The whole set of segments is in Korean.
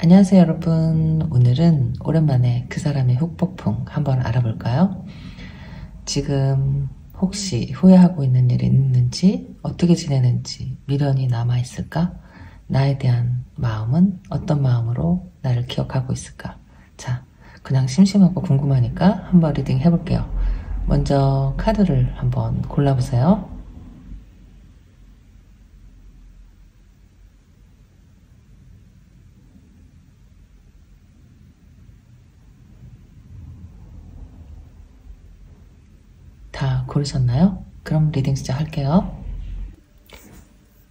안녕하세요 여러분. 오늘은 오랜만에 그 사람의 훅폭풍 한번 알아볼까요? 지금 혹시 후회하고 있는 일이 있는지, 어떻게 지내는지 미련이 남아있을까? 나에 대한 마음은 어떤 마음으로 나를 기억하고 있을까? 자, 그냥 심심하고 궁금하니까 한번 리딩 해볼게요. 먼저 카드를 한번 골라보세요. 다 고르셨나요? 그럼 리딩 시작할게요.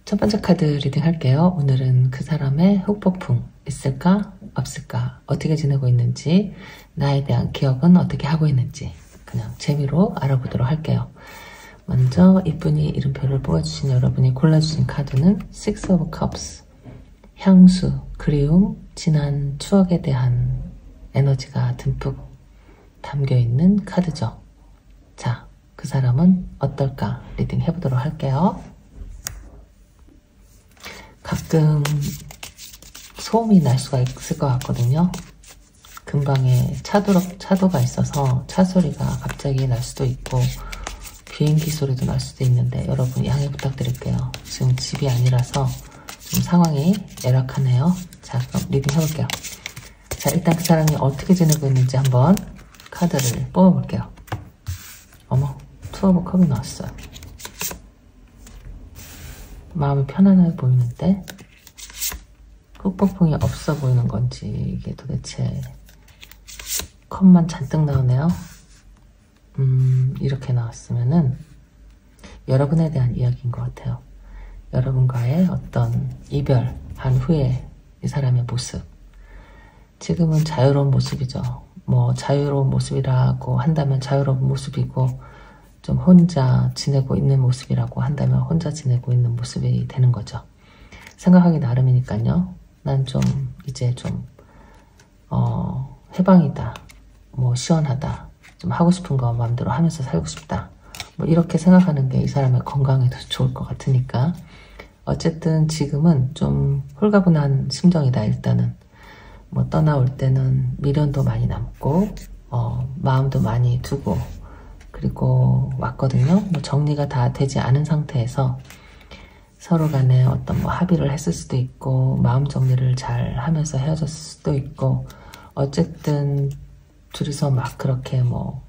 첫 번째 카드 리딩 할게요. 오늘은 그 사람의 훅폭풍 있을까? 없을까? 어떻게 지내고 있는지, 나에 대한 기억은 어떻게 하고 있는지 그냥 재미로 알아보도록 할게요. 먼저 이분이 이름표를 뽑아주신 여러분이 골라주신 카드는 Six of Cups, 향수, 그리움, 지난 추억에 대한 에너지가 듬뿍 담겨있는 카드죠. 자, 그 사람은 어떨까? 리딩 해보도록 할게요. 가끔 소음이 날 수가 있을 것 같거든요. 근방에 차도가 있어서 차 소리가 갑자기 날 수도 있고 비행기 소리도 날 수도 있는데 여러분 양해 부탁드릴게요. 지금 집이 아니라서 좀 상황이 열악하네요. 자, 그럼 리딩 해볼게요. 자, 일단 그 사람이 어떻게 지내고 있는지 한번 카드를 뽑아볼게요. 어머, 투 오브 컵이 나왔어요. 마음이 편안해 보이는데 훅폭풍이 없어 보이는 건지, 이게 도대체 컵만 잔뜩 나오네요. 이렇게 나왔으면은 여러분에 대한 이야기인 것 같아요. 여러분과의 어떤 이별한 후에 이 사람의 모습, 지금은 자유로운 모습이죠. 뭐 자유로운 모습이라고 한다면 자유로운 모습이고, 좀 혼자 지내고 있는 모습이라고 한다면 혼자 지내고 있는 모습이 되는 거죠. 생각하기 나름이니까요. 난 좀 이제 좀 해방이다, 뭐 시원하다, 좀 하고 싶은 거 마음대로 하면서 살고 싶다, 뭐 이렇게 생각하는 게 이 사람의 건강에도 좋을 것 같으니까 어쨌든 지금은 좀 홀가분한 심정이다. 일단은 뭐 떠나올 때는 미련도 많이 남고 마음도 많이 두고 그리고 왔거든요. 뭐 정리가 다 되지 않은 상태에서 서로 간에 어떤 뭐 합의를 했을 수도 있고 마음 정리를 잘 하면서 헤어졌을 수도 있고, 어쨌든 둘이서 막 그렇게 뭐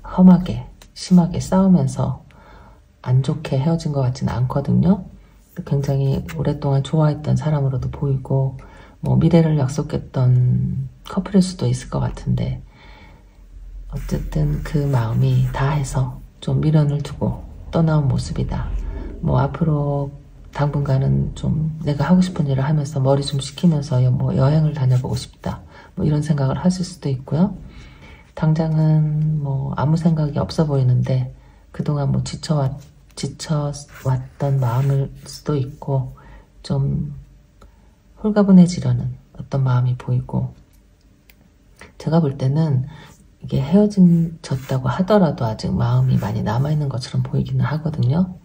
험하게 심하게 싸우면서 안 좋게 헤어진 것 같지는 않거든요. 굉장히 오랫동안 좋아했던 사람으로도 보이고 뭐 미래를 약속했던 커플일 수도 있을 것 같은데, 어쨌든 그 마음이 다해서 좀 미련을 두고 떠나온 모습이다. 뭐 앞으로 당분간은 좀 내가 하고 싶은 일을 하면서 머리 좀 식히면서 뭐 여행을 다녀보고 싶다, 뭐 이런 생각을 하실 수도 있고요. 당장은 뭐 아무 생각이 없어 보이는데 그동안 뭐 지쳐왔던 마음일 수도 있고, 좀 홀가분해지려는 어떤 마음이 보이고, 제가 볼 때는 이게 헤어졌다고 하더라도 아직 마음이 많이 남아있는 것처럼 보이기는 하거든요.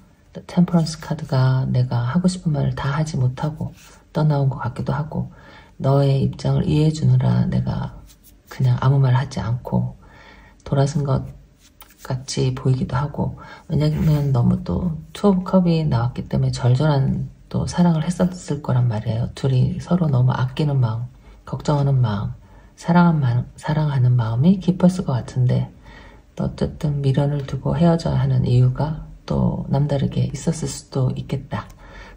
템퍼런스 카드가 내가 하고 싶은 말을 다 하지 못하고 떠나온 것 같기도 하고, 너의 입장을 이해해 주느라 내가 그냥 아무 말 하지 않고 돌아선 것 같이 보이기도 하고, 왜냐면 너무 또 투 오브 컵이 나왔기 때문에 절절한 또 사랑을 했었을 거란 말이에요. 둘이 서로 너무 아끼는 마음, 걱정하는 마음, 사랑하는 마음이 깊었을 것 같은데, 또 어쨌든 미련을 두고 헤어져야 하는 이유가 또 남다르게 있었을 수도 있겠다.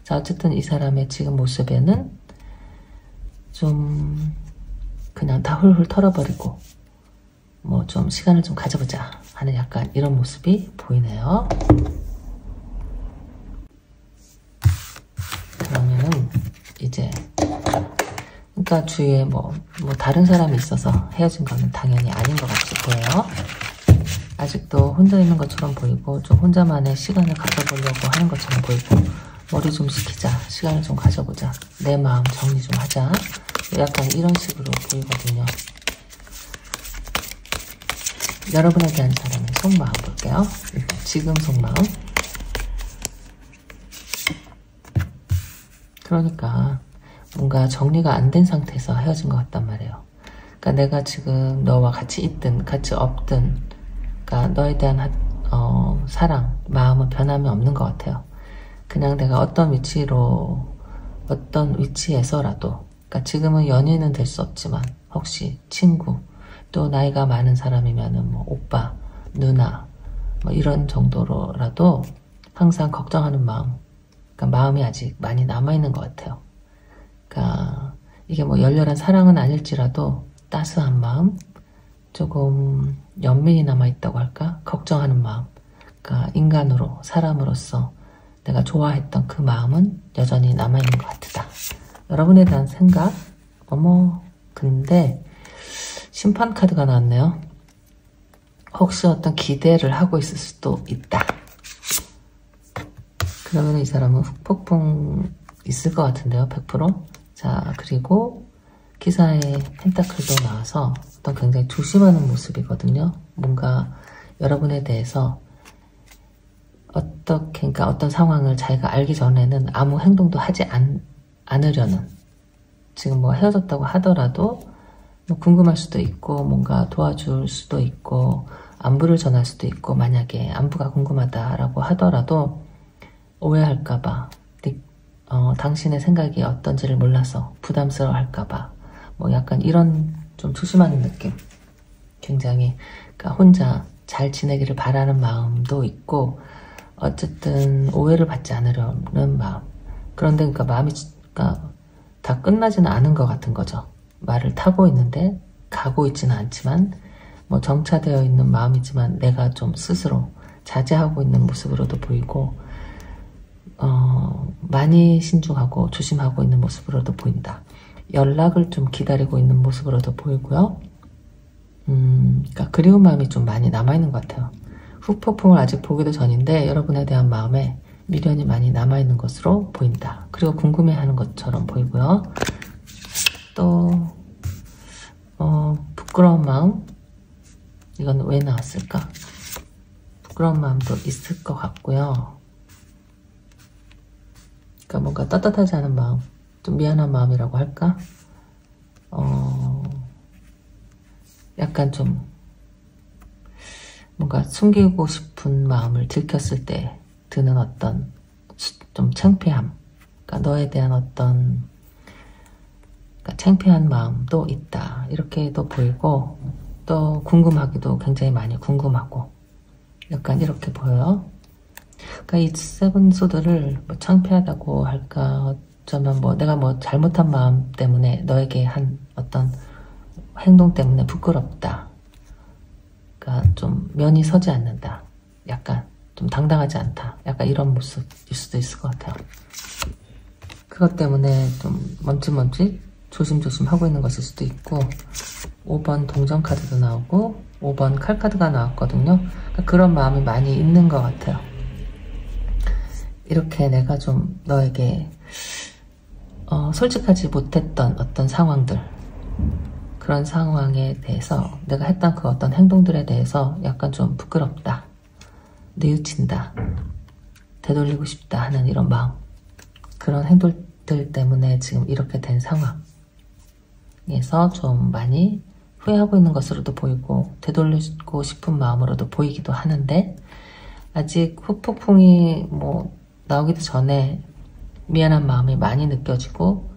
자, 어쨌든 이 사람의 지금 모습에는 좀 그냥 다 훌훌 털어버리고 뭐 좀 시간을 좀 가져보자 하는 약간 이런 모습이 보이네요. 그러면은 이제 그러니까 주위에 뭐 다른 사람이 있어서 헤어진 거는 당연히 아닌 것 같이 보여요. 아직도 혼자 있는 것처럼 보이고 좀 혼자만의 시간을 가져보려고 하는 것처럼 보이고, 머리 좀 식히자, 시간을 좀 가져보자, 내 마음 정리 좀 하자, 약간 이런 식으로 보이거든요. 여러분에 대한 사람의 속마음 볼게요. 일단 지금 속마음. 그러니까 뭔가 정리가 안 된 상태에서 헤어진 것 같단 말이에요. 그러니까 내가 지금 너와 같이 있든 같이 없든 그러니까 너에 대한 사랑, 마음은 변함이 없는 것 같아요. 그냥 내가 어떤 위치에서라도 그러니까 지금은 연인은 될 수 없지만 혹시 친구, 또 나이가 많은 사람이면은 뭐 오빠, 누나 뭐 이런 정도로라도 항상 걱정하는 마음, 그러니까 마음이 아직 많이 남아있는 것 같아요. 그러니까 이게 뭐 열렬한 사랑은 아닐지라도 따스한 마음, 조금 연민이 남아있다고 할까? 걱정하는 마음, 그러니까 인간으로, 사람으로서 내가 좋아했던 그 마음은 여전히 남아있는 것 같다. 여러분에 대한 생각, 근데 심판 카드가 나왔네요. 혹시 어떤 기대를 하고 있을 수도 있다. 그러면 이 사람은 후폭풍 있을 것 같은데요, 100%. 자, 그리고 기사에 펜타클도 나와서 어떤 굉장히 조심하는 모습이거든요. 뭔가 여러분에 대해서 그러니까 어떤 상황을 자기가 알기 전에는 아무 행동도 하지 않으려는, 지금 뭐 헤어졌다고 하더라도 뭐 궁금할 수도 있고 뭔가 도와줄 수도 있고 안부를 전할 수도 있고, 만약에 안부가 궁금하다라고 하더라도 오해할까봐, 당신의 생각이 어떤지를 몰라서 부담스러워할까봐 뭐 약간 이런 좀 조심하는 느낌. 굉장히 그러니까 혼자 잘 지내기를 바라는 마음도 있고, 어쨌든 오해를 받지 않으려는 마음. 그런데 그러니까 마음이 다 끝나지는 않은 것 같은 거죠. 말을 타고 있는데 가고 있지는 않지만 뭐 정차되어 있는 마음이지만 내가 좀 스스로 자제하고 있는 모습으로도 보이고, 많이 신중하고 조심하고 있는 모습으로도 보인다. 연락을 좀 기다리고 있는 모습으로도 보이고요. 그러니까 그리운 마음이 좀 많이 남아있는 것 같아요. 후폭풍을 아직 보기도 전인데 여러분에 대한 마음에 미련이 많이 남아있는 것으로 보인다. 그리고 궁금해하는 것처럼 보이고요. 또 부끄러운 마음, 이건 왜 나왔을까? 부끄러운 마음도 있을 것 같고요. 그러니까 뭔가 떳떳하지 않은 마음, 좀 미안한 마음이라고 할까? 약간 좀 뭔가 숨기고 싶은 마음을 들켰을 때 드는 어떤 좀 창피함, 그러니까 너에 대한 어떤 창피한 마음도 있다. 이렇게도 보이고, 또 궁금하기도 굉장히 많이 궁금하고, 약간 이렇게 보여요. 그러니까 이 세븐소드를 뭐 창피하다고 할까, 어쩌면 뭐 내가 뭐 잘못한 마음 때문에 너에게 한 어떤 행동 때문에 부끄럽다. 그러니까 좀 면이 서지 않는다. 약간 좀 당당하지 않다. 약간 이런 모습일 수도 있을 것 같아요. 그것 때문에 좀 먼지 조심조심 하고 있는 것일 수도 있고, 5번 동전 카드도 나오고 5번 칼 카드가 나왔거든요. 그러니까 그런 마음이 많이 있는 것 같아요. 이렇게 내가 좀 너에게 솔직하지 못했던 어떤 상황들, 그런 상황에 대해서 내가 했던 그 어떤 행동들에 대해서 약간 좀 부끄럽다, 뉘우친다, 되돌리고 싶다 하는 이런 마음, 그런 행동들 때문에 지금 이렇게 된 상황에서 좀 많이 후회하고 있는 것으로도 보이고 되돌리고 싶은 마음으로도 보이기도 하는데, 아직 후폭풍이 뭐 나오기도 전에 미안한 마음이 많이 느껴지고,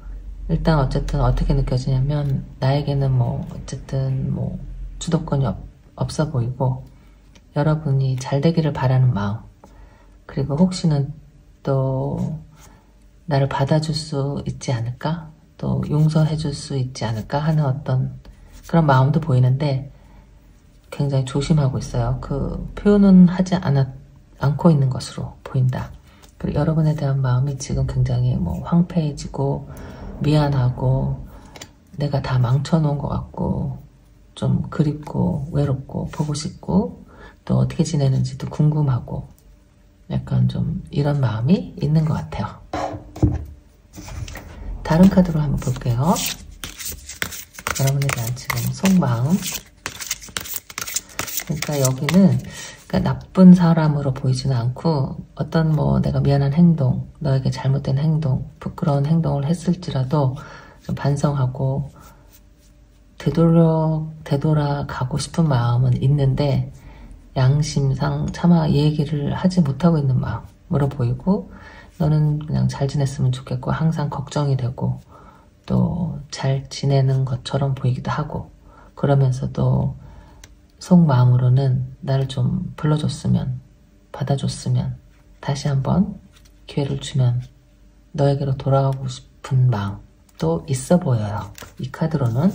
일단 어쨌든 어떻게 느껴지냐면 나에게는 뭐 어쨌든 뭐 주도권이 없어 보이고, 여러분이 잘 되기를 바라는 마음, 그리고 혹시는 또 나를 받아줄 수 있지 않을까, 또 용서해 줄 수 있지 않을까 하는 어떤 그런 마음도 보이는데 굉장히 조심하고 있어요. 그 표현은 하지 않고 있는 것으로 보인다. 그리고 여러분에 대한 마음이 지금 굉장히 뭐 황폐해지고 미안하고 내가 다 망쳐놓은 것 같고 좀 그립고 외롭고 보고 싶고 또 어떻게 지내는지도 궁금하고, 약간 좀 이런 마음이 있는 것 같아요. 다른 카드로 한번 볼게요. 여러분에 대한 지금 속마음. 그러니까 여기는 그러니까 나쁜 사람으로 보이지는 않고 어떤 뭐 내가 미안한 행동, 너에게 잘못된 행동, 부끄러운 행동을 했을지라도 좀 반성하고 되돌아가고 싶은 마음은 있는데 양심상 차마 얘기를 하지 못하고 있는 마음으로 보이고 너는 그냥 잘 지냈으면 좋겠고 항상 걱정이 되고 또 잘 지내는 것처럼 보이기도 하고 그러면서도 속마음으로는 나를 좀 불러줬으면 받아줬으면 다시 한번 기회를 주면 너에게로 돌아가고 싶은 마음도 있어 보여요. 이 카드로는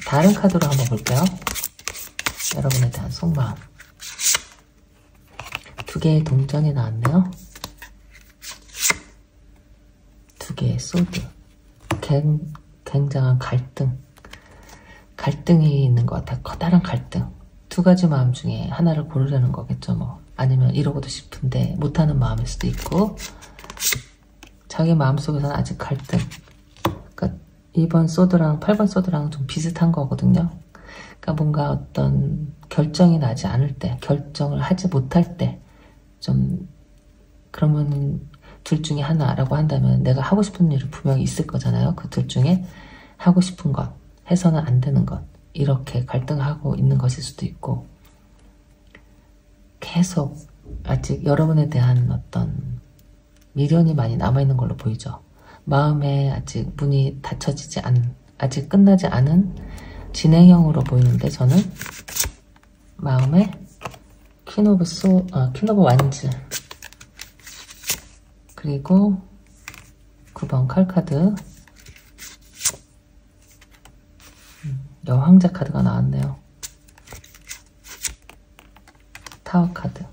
다른 카드로 한번 볼게요. 여러분에 대한 속마음. 두 개의 동전이 나왔네요. 두 개의 소드. 굉장한 갈등이 있는 것 같아요. 커다란 갈등. 두 가지 마음 중에 하나를 고르려는 거겠죠. 뭐 아니면 이러고도 싶은데 못하는 마음일 수도 있고 자기 마음속에서는 아직 갈등. 그러니까 2번 소드랑 8번 소드랑 좀 비슷한 거거든요. 그러니까 뭔가 어떤 결정이 나지 않을 때, 결정을 하지 못할 때 좀 그러면 둘 중에 하나라고 한다면 내가 하고 싶은 일이 분명히 있을 거잖아요. 그 둘 중에 하고 싶은 것, 해서는 안 되는 것 이렇게 갈등하고 있는 것일 수도 있고 계속 아직 여러분에 대한 어떤 미련이 많이 남아있는 걸로 보이죠. 마음에 아직 문이 닫혀지지 아직 끝나지 않은 진행형으로 보이는데 저는 마음에 퀸 오브 완즈 그리고 9번 칼카드 여왕자 카드가 나왔네요. 타워 카드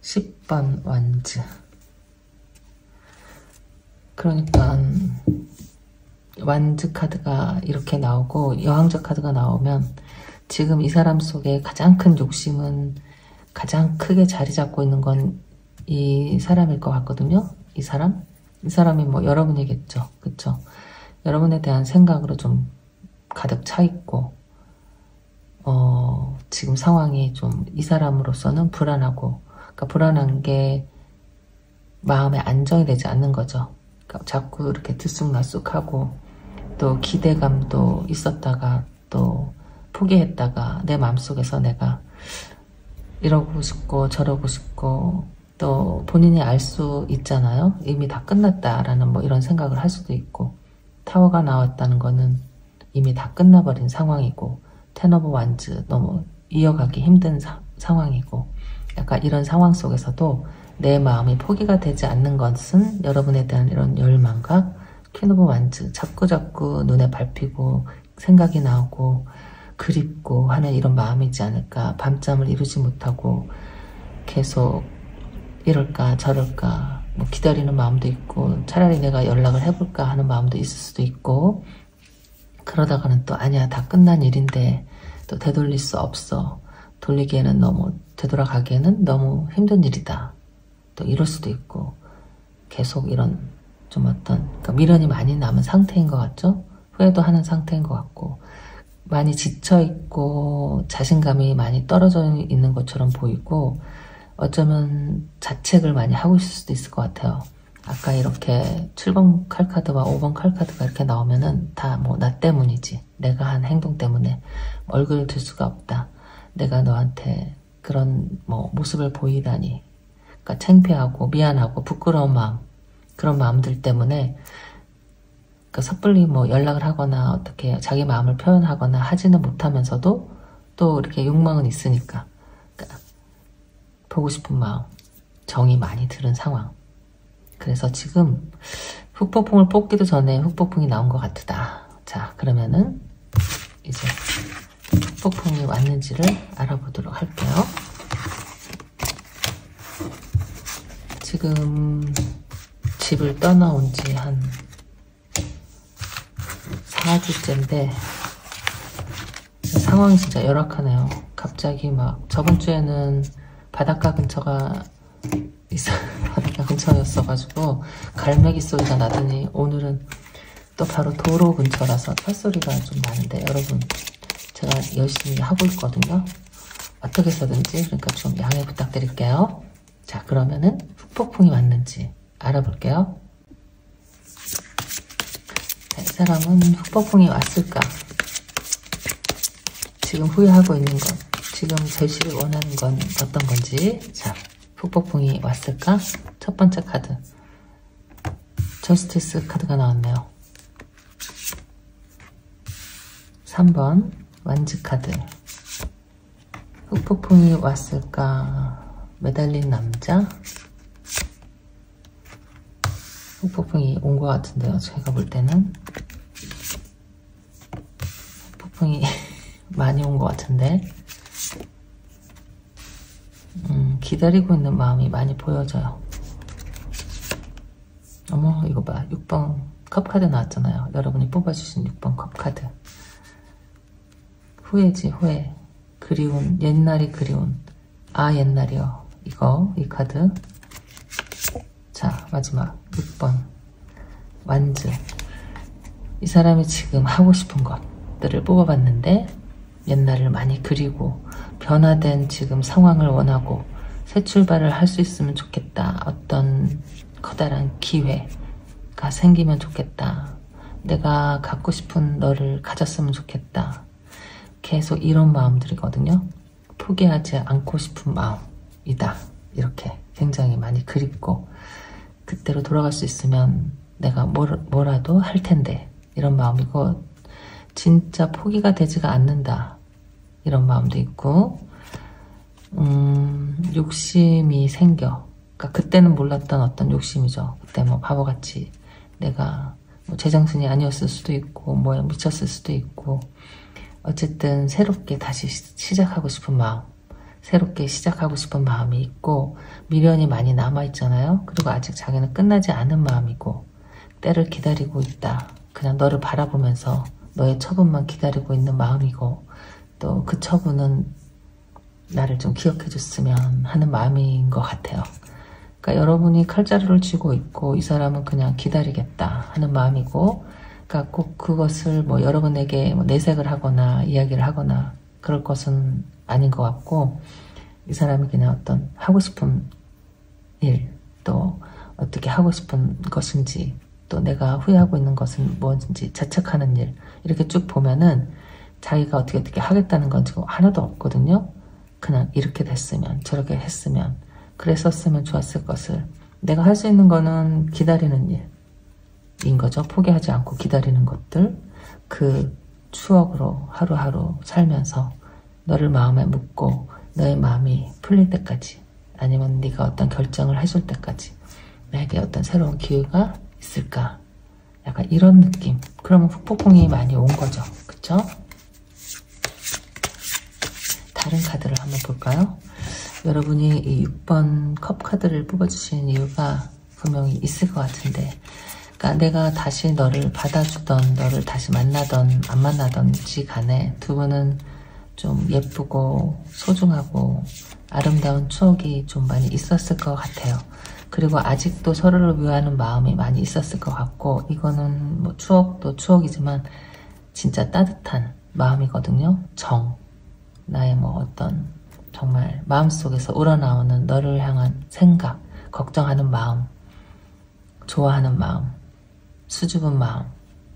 10번 완즈. 그러니까 완즈 카드가 이렇게 나오고 여왕자 카드가 나오면 지금 이 사람 속에 가장 큰 욕심은 가장 크게 자리 잡고 있는 건 이 사람일 것 같거든요. 이 사람이 뭐 여러분이겠죠. 그쵸? 여러분에 대한 생각으로 좀 가득 차 있고 지금 상황이 좀 이 사람으로서는 불안하고 그러니까 불안한 게 마음에 안정이 되지 않는 거죠. 그러니까 자꾸 이렇게 들쑥날쑥하고 또 기대감도 있었다가 또 포기했다가 내 마음속에서 내가 이러고 싶고 저러고 싶고 또 본인이 알 수 있잖아요. 이미 다 끝났다라는 뭐 이런 생각을 할 수도 있고 타워가 나왔다는 거는 이미 다 끝나버린 상황이고 텐 오브 완즈 너무 이어가기 힘든 상황이고 약간 이런 상황 속에서도 내 마음이 포기가 되지 않는 것은 여러분에 대한 이런 열망과 퀸 오브 완즈 자꾸자꾸 눈에 밟히고 생각이 나오고 그립고 하는 이런 마음이지 않을까. 밤잠을 이루지 못하고 계속 이럴까 저럴까 뭐 기다리는 마음도 있고 차라리 내가 연락을 해볼까 하는 마음도 있을 수도 있고 그러다가는 또 아니야 다 끝난 일인데 또 되돌릴 수 없어. 돌리기에는 너무 되돌아가기에는 너무 힘든 일이다. 또 이럴 수도 있고 계속 이런 좀 어떤 그러니까 미련이 많이 남은 상태인 것 같죠? 후회도 하는 상태인 것 같고 많이 지쳐있고 자신감이 많이 떨어져 있는 것처럼 보이고 어쩌면 자책을 많이 하고 있을 수도 있을 것 같아요. 아까 이렇게 7번 칼카드와 5번 칼카드가 이렇게 나오면은 다 뭐 나 때문이지. 내가 한 행동 때문에 얼굴을 들 수가 없다. 내가 너한테 그런 뭐 모습을 보이다니. 그러니까 창피하고 미안하고 부끄러운 마음 그런 마음들 때문에 그러니까 섣불리 뭐 연락을 하거나 어떻게 자기 마음을 표현하거나 하지는 못하면서도 또 이렇게 욕망은 있으니까 그러니까 보고 싶은 마음 정이 많이 들은 상황. 그래서 지금 흑폭풍을 뽑기도 전에 흑폭풍이 나온 것 같다. 자 그러면은 이제 흑폭풍이 왔는지를 알아보도록 할게요. 지금 집을 떠나온 지 한 4주째인데 상황이 진짜 열악하네요. 갑자기 막 저번 주에는 바닷가 근처가 바닷가 근처였어가지고 갈매기 소리가 나더니 오늘은 또 바로 도로 근처라서 철소리가 좀 나는데 여러분 제가 열심히 하고 있거든요. 어떻게 해서든지. 그러니까 좀 양해 부탁드릴게요. 자, 그러면은 후폭풍이 왔는지 알아볼게요. 자, 이 사람은 후폭풍이 왔을까? 지금 후회하고 있는 건, 지금 절실히 원하는 건 어떤 건지. 자, 후폭풍이 왔을까? 첫 번째 카드, 저스티스 카드가 나왔네요. 3번 완즈 카드. 후폭풍이 왔을까? 매달린 남자. 후폭풍이 온 것 같은데요, 제가 볼 때는. 후폭풍이 많이 온 것 같은데. 기다리고 있는 마음이 많이 보여져요. 어머, 이거 봐. 6번 컵카드 나왔잖아요. 여러분이 뽑아주신 6번 컵카드. 후회지, 후회. 그리운, 옛날이 그리운. 아, 옛날이요. 이거, 이 카드. 자, 마지막 6번 완즈. 이 사람이 지금 하고 싶은 것들을 뽑아봤는데, 옛날을 많이 그리고 변화된 지금 상황을 원하고 새 출발을 할 수 있으면 좋겠다. 어떤 커다란 기회가 생기면 좋겠다. 내가 갖고 싶은 너를 가졌으면 좋겠다. 계속 이런 마음들이거든요. 포기하지 않고 싶은 마음이다. 이렇게 굉장히 많이 그립고, 그때로 돌아갈 수 있으면 내가 뭐라도 할 텐데, 이런 마음이고, 진짜 포기가 되지가 않는다. 이런 마음도 있고, 욕심이 생겨. 그러니까 그때는 몰랐던 어떤 욕심이죠. 그때 뭐 바보같이 내가 뭐 제정신이 아니었을 수도 있고, 뭐에 미쳤을 수도 있고, 어쨌든 새롭게 다시 시작하고 싶은 마음, 새롭게 시작하고 싶은 마음이 있고, 미련이 많이 남아있잖아요. 그리고 아직 자기는 끝나지 않은 마음이고, 때를 기다리고 있다. 그냥 너를 바라보면서 너의 처분만 기다리고 있는 마음이고, 또 그 처분은 나를 좀 기억해줬으면 하는 마음인 것 같아요. 그러니까 여러분이 칼자루를 쥐고 있고, 이 사람은 그냥 기다리겠다 하는 마음이고, 그러니까 꼭 그것을 뭐 여러분에게 뭐 내색을 하거나 이야기를 하거나 그럴 것은 아닌 것 같고, 이 사람이 그냥 어떤 하고 싶은 일, 또 어떻게 하고 싶은 것인지, 또 내가 후회하고 있는 것은 무엇인지 자책하는 일, 이렇게 쭉 보면은 자기가 어떻게 하겠다는 건 지금 하나도 없거든요. 그냥 이렇게 됐으면, 저렇게 했으면, 그랬었으면 좋았을 것을. 내가 할 수 있는 거는 기다리는 일인 거죠. 포기하지 않고 기다리는 것들. 그 추억으로 하루하루 살면서 너를 마음에 묻고 너의 마음이 풀릴 때까지, 아니면 네가 어떤 결정을 해줄 때까지 나에게 어떤 새로운 기회가 있을까? 약간 이런 느낌. 그러면 후폭풍이 많이 온 거죠. 그쵸? 다른 카드를 한번 볼까요? 여러분이 이 6번 컵 카드를 뽑아주신 이유가 분명히 있을 것 같은데, 그러니까 내가 다시 너를 받아주던, 너를 다시 만나던 안 만나던지 간에 두 분은 좀 예쁘고 소중하고 아름다운 추억이 좀 많이 있었을 것 같아요. 그리고 아직도 서로를 위하는 마음이 많이 있었을 것 같고, 이거는 뭐 추억도 추억이지만 진짜 따뜻한 마음이거든요. 나의 뭐 어떤 정말 마음속에서 우러나오는 너를 향한 생각, 걱정하는 마음, 좋아하는 마음, 수줍은 마음,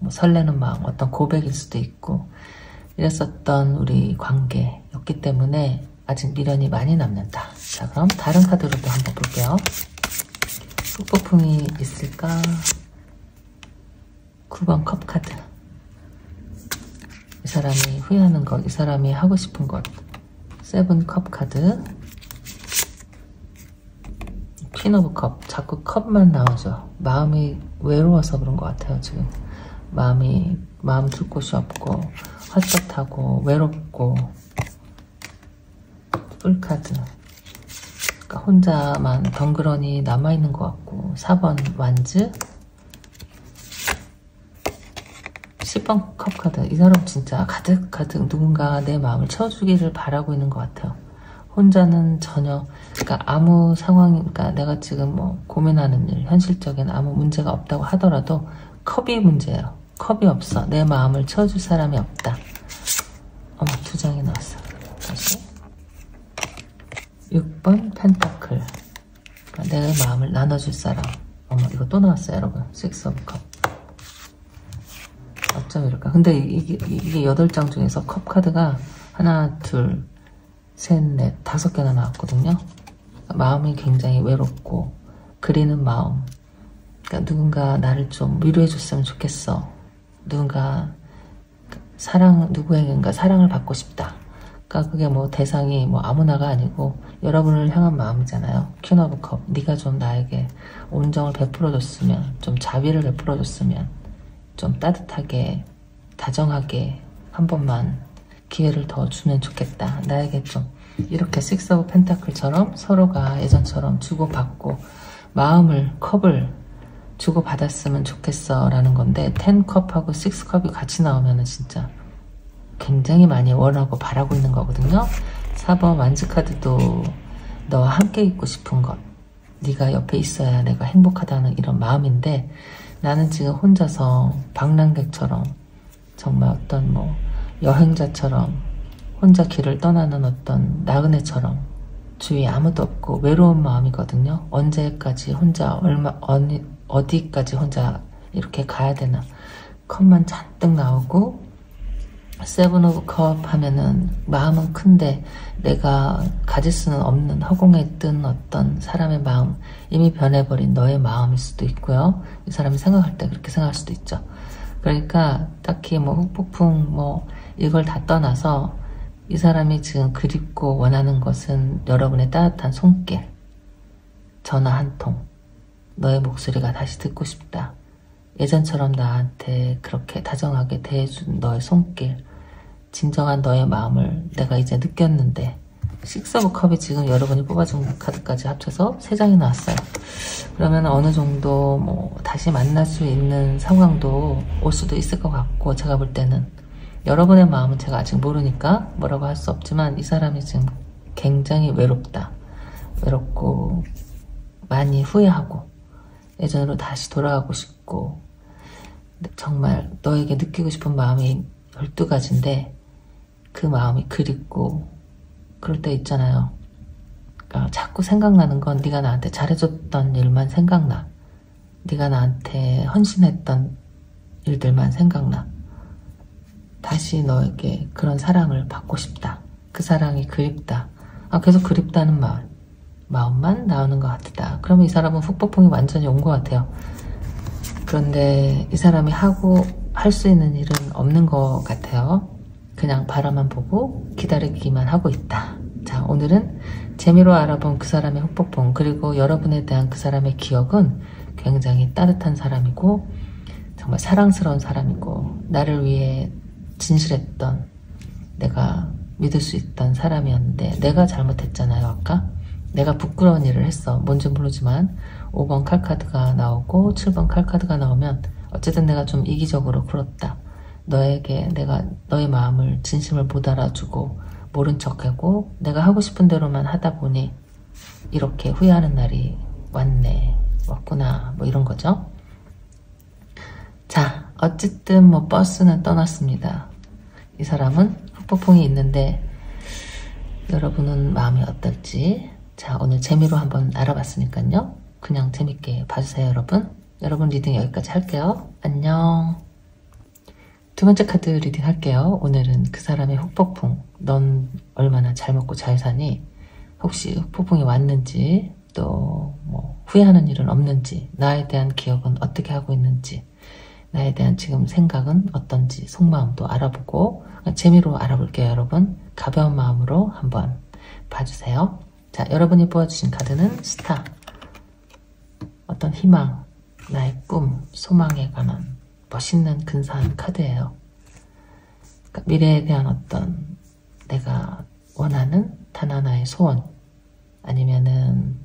뭐 설레는 마음, 어떤 고백일 수도 있고, 이랬었던 우리 관계였기 때문에 아직 미련이 많이 남는다. 자, 그럼 다른 카드로도 한번 볼게요. 후폭풍이 있을까? 9번 컵 카드. 이 사람이 후회하는 것, 이 사람이 하고 싶은 것. 7 컵 카드. 퀸 오브 컵. 자꾸 컵만 나오죠. 마음이 외로워서 그런 것 같아요, 지금. 마음 둘 곳이 없고, 헛헛하고, 외롭고. 뿔 카드. 그러니까 혼자만 덩그러니 남아있는 것 같고. 4번 완즈. 10번 컵 카드. 이 사람 진짜 가득 누군가 내 마음을 채워주기를 바라고 있는 것 같아요. 혼자는 전혀, 그러니까 아무 상황, 그러니까 내가 지금 뭐 고민하는 일, 현실적인 아무 문제가 없다고 하더라도 컵이 문제예요. 컵이 없어. 내 마음을 채워줄 사람이 없다. 어머, 6번 펜타클. 내 마음을 나눠줄 사람. 어머, 이거 또 나왔어요, 여러분. 6 오브 컵. 어쩜 이럴까? 근데 이게 8장 중에서 컵 카드가 하나, 둘, 셋, 넷, 5개나 나왔거든요. 마음이 굉장히 외롭고, 그리는 마음. 그러니까 누군가 나를 좀 위로해줬으면 좋겠어. 누군가 누구에겐가 사랑을 받고 싶다. 그러니까 그게 뭐 대상이 뭐 아무나가 아니고 여러분을 향한 마음이잖아요. 퀸 오브 컵. 네가 좀 나에게 온정을 베풀어줬으면, 좀 자비를 베풀어줬으면, 좀 따뜻하게, 다정하게 한 번만 기회를 더 주면 좋겠다. 나에게 좀 이렇게 6 오브 펜타클처럼 서로가 예전처럼 주고받고 마음을, 컵을 주고받았으면 좋겠어 라는 건데, 10컵하고 6컵이 같이 나오면은 진짜 굉장히 많이 원하고 바라고 있는 거거든요. 4번 완즈카드도 너와 함께 있고 싶은 것, 네가 옆에 있어야 내가 행복하다는 이런 마음인데, 나는 지금 혼자서 방랑객처럼, 정말 어떤 뭐 여행자처럼 혼자 길을 떠나는 어떤 나그네처럼 주위에 아무도 없고 외로운 마음이거든요. 언제까지 혼자, 어디까지 혼자 이렇게 가야 되나. 컵만 잔뜩 나오고, 7 오브 컵 하면은 마음은 큰데 내가 가질 수는 없는 허공에 뜬 어떤 사람의 마음, 이미 변해버린 너의 마음일 수도 있고요. 이 사람이 생각할 때 그렇게 생각할 수도 있죠. 그러니까 딱히 뭐 훅폭풍 뭐 이걸 다 떠나서 이 사람이 지금 그립고 원하는 것은 여러분의 따뜻한 손길, 전화 한 통, 너의 목소리가 다시 듣고 싶다. 예전처럼 나한테 그렇게 다정하게 대해준 너의 손길, 진정한 너의 마음을 내가 이제 느꼈는데, 6 오브 컵이 지금 여러분이 뽑아준 카드까지 합쳐서 3장이 나왔어요. 그러면 어느 정도 뭐 다시 만날 수 있는 상황도 올 수도 있을 것 같고, 제가 볼 때는 여러분의 마음은 제가 아직 모르니까 뭐라고 할 수 없지만, 이 사람이 지금 굉장히 외롭다. 외롭고 많이 후회하고 예전으로 다시 돌아가고 싶고, 정말 너에게 느끼고 싶은 마음이 12가지인데 그 마음이 그립고 그럴 때 있잖아요. 그러니까 자꾸 생각나는 건 네가 나한테 잘해줬던 일만 생각나. 네가 나한테 헌신했던 일들만 생각나. 다시 너에게 그런 사랑을 받고 싶다. 그 사랑이 그립다. 계속 그립다는 마음만 나오는 것 같다. 그러면 이 사람은 훅폭풍이 완전히 온 것 같아요. 그런데 이 사람이 할 수 있는 일은 없는 것 같아요. 그냥 바라만 보고 기다리기만 하고 있다. 자, 오늘은 재미로 알아본 그 사람의 훅폭풍, 그리고 여러분에 대한 그 사람의 기억은 굉장히 따뜻한 사람이고 정말 사랑스러운 사람이고 나를 위해 진실했던, 내가 믿을 수 있던 사람이었는데 내가 잘못했잖아요. 아까 내가 부끄러운 일을 했어. 뭔지 모르지만 5번 칼카드가 나오고 7번 칼카드가 나오면 어쨌든 내가 좀 이기적으로 굴었다. 너에게 내가 너의 마음을, 진심을 못 알아주고 모른 척하고 내가 하고 싶은 대로만 하다 보니 이렇게 후회하는 날이 왔구나, 뭐 이런 거죠. 자, 어쨌든 뭐 버스는 떠났습니다. 이 사람은 훅폭풍이 있는데 여러분은 마음이 어떨지, 자, 오늘 재미로 한번 알아봤으니까요. 그냥 재밌게 봐주세요, 여러분. 여러분 리딩 여기까지 할게요. 안녕. 두 번째 카드 리딩 할게요. 오늘은 그 사람의 훅폭풍. 넌 얼마나 잘 먹고 잘 사니? 혹시 훅폭풍이 왔는지, 또 뭐 후회하는 일은 없는지, 나에 대한 기억은 어떻게 하고 있는지, 나에 대한 지금 생각은 어떤지, 속마음도 알아보고 재미로 알아볼게요, 여러분. 가벼운 마음으로 한번 봐주세요. 자, 여러분이 뽑아주신 카드는 스타. 어떤 희망, 나의 꿈, 소망에 관한 멋있는 근사한 카드예요. 그러니까 미래에 대한 어떤 내가 원하는 단 하나의 소원, 아니면은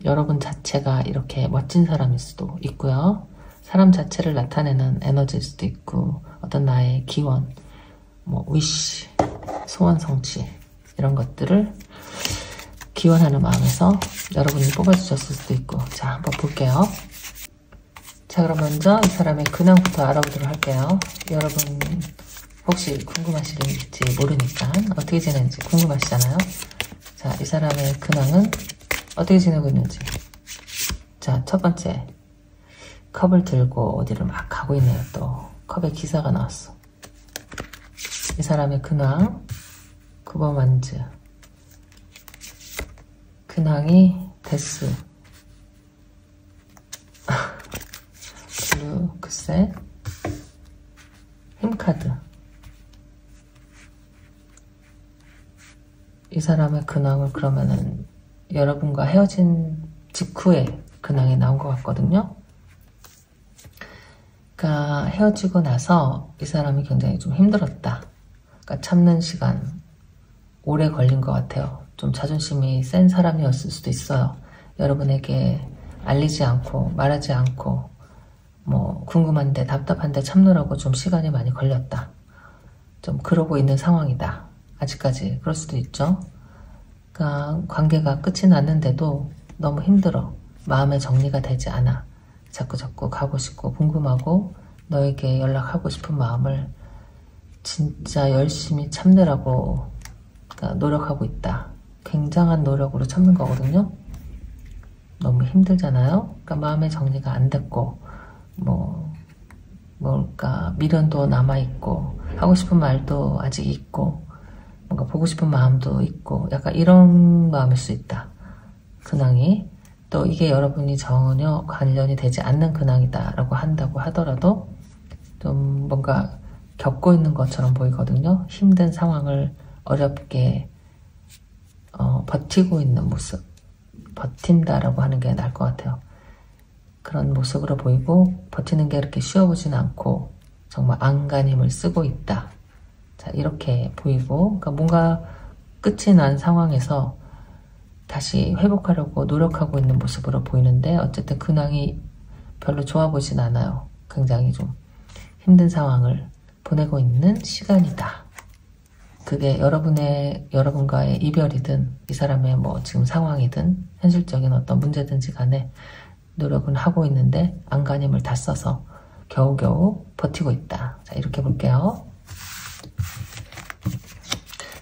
여러분 자체가 이렇게 멋진 사람일 수도 있고요. 사람 자체를 나타내는 에너지일 수도 있고, 어떤 나의 기원, 뭐 위시, 소원 성취, 이런 것들을 기원하는 마음에서 여러분이 뽑아주셨을 수도 있고. 자, 한번 볼게요. 자, 그럼 먼저 이 사람의 근황부터 알아보도록 할게요. 여러분 혹시 궁금하실지 모르니까 어떻게 지내는지 궁금하시잖아요. 자, 이 사람의 근황은 어떻게 지내고 있는지. 자, 첫 번째. 컵을 들고 어디를 막 가고 있네요. 또 컵에 기사가 나왔어. 이 사람의 근황 9번 완즈. 근황이 데스. 블루 글쎄. 힘카드. 이 사람의 근황을 그러면은 여러분과 헤어진 직후에 근황이 나온 것 같거든요. 그러니까 헤어지고 나서 이 사람이 굉장히 좀 힘들었다. 그러니까 참는 시간 오래 걸린 것 같아요. 좀 자존심이 센 사람이었을 수도 있어요. 여러분에게 알리지 않고 말하지 않고 뭐 궁금한데 답답한데 참느라고 좀 시간이 많이 걸렸다. 좀 그러고 있는 상황이다. 아직까지 그럴 수도 있죠. 그러니까 관계가 끝이 났는데도 너무 힘들어. 마음의 정리가 되지 않아. 자꾸 가고 싶고 궁금하고 너에게 연락하고 싶은 마음을 진짜 열심히 참느라고 그러니까 노력하고 있다. 굉장한 노력으로 참는 거거든요. 너무 힘들잖아요. 그러니까 마음의 정리가 안 됐고 뭘까 미련도 남아있고 하고 싶은 말도 아직 있고 뭔가 보고 싶은 마음도 있고 약간 이런 마음일 수 있다. 근황이. 또 이게 여러분이 전혀 관련이 되지 않는 근황이다 라고 한다고 하더라도 좀 뭔가 겪고 있는 것처럼 보이거든요. 힘든 상황을 어렵게 버티고 있는 모습. 버틴다라고 하는 게 나을 것 같아요. 그런 모습으로 보이고 버티는 게 이렇게 쉬워 보진 않고 정말 안간힘을 쓰고 있다. 자, 이렇게 보이고 그러니까 뭔가 끝이 난 상황에서 다시 회복하려고 노력하고 있는 모습으로 보이는데 어쨌든 근황이 별로 좋아 보진 않아요. 굉장히 좀 힘든 상황을 보내고 있는 시간이다. 그게 여러분과의 이별이든 이 사람의 뭐 지금 상황이든 현실적인 어떤 문제든지 간에 노력은 하고 있는데 안간힘을 다 써서 겨우겨우 버티고 있다. 자, 이렇게 볼게요.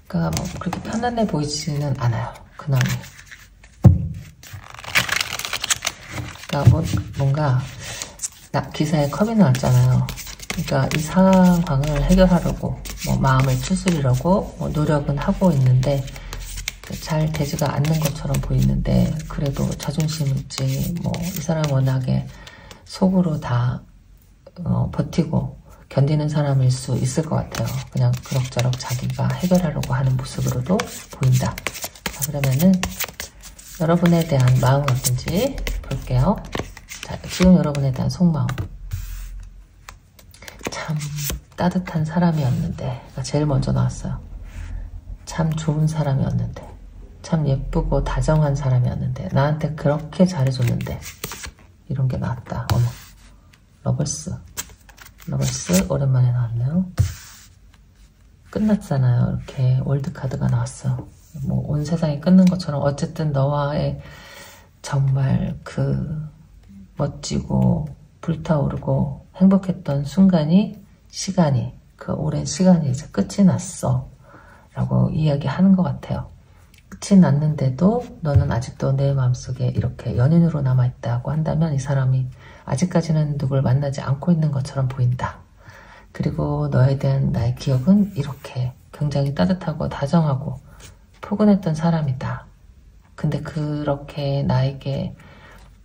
그러니까 뭐 그렇게 편안해 보이지는 않아요. 근황이. 그러니까 뭔가 기사에 컵이 나왔잖아요. 그러니까 이 상황을 해결하려고 마음을 추스리려고 노력은 하고 있는데 잘 되지가 않는 것처럼 보이는데 그래도 자존심 있지 이 사람 워낙에 속으로 다 버티고 견디는 사람일 수 있을 것 같아요. 그냥 그럭저럭 자기가 해결하려고 하는 모습으로도 보인다. 자, 그러면은 여러분에 대한 마음은 어떤지 볼게요. 자, 지금 여러분에 대한 속마음. 참 따뜻한 사람이었는데 제일 먼저 나왔어요. 참 좋은 사람이었는데 참 예쁘고 다정한 사람이었는데 나한테 그렇게 잘해줬는데 이런 게 나왔다. 어머, 러벌스 오랜만에 나왔네요. 끝났잖아요. 이렇게 월드카드가 나왔어요. 온 세상이 끊는 것처럼 어쨌든 너와의 정말 그 멋지고 불타오르고 행복했던 시간이 그 오랜 시간이 이제 끝이 났어 라고 이야기하는 것 같아요. 끝이 났는데도 너는 아직도 내 마음속에 이렇게 연인으로 남아있다고 한다면 이 사람이 아직까지는 누굴 만나지 않고 있는 것처럼 보인다. 그리고 너에 대한 나의 기억은 이렇게 굉장히 따뜻하고 다정하고 포근했던 사람이다. 근데 그렇게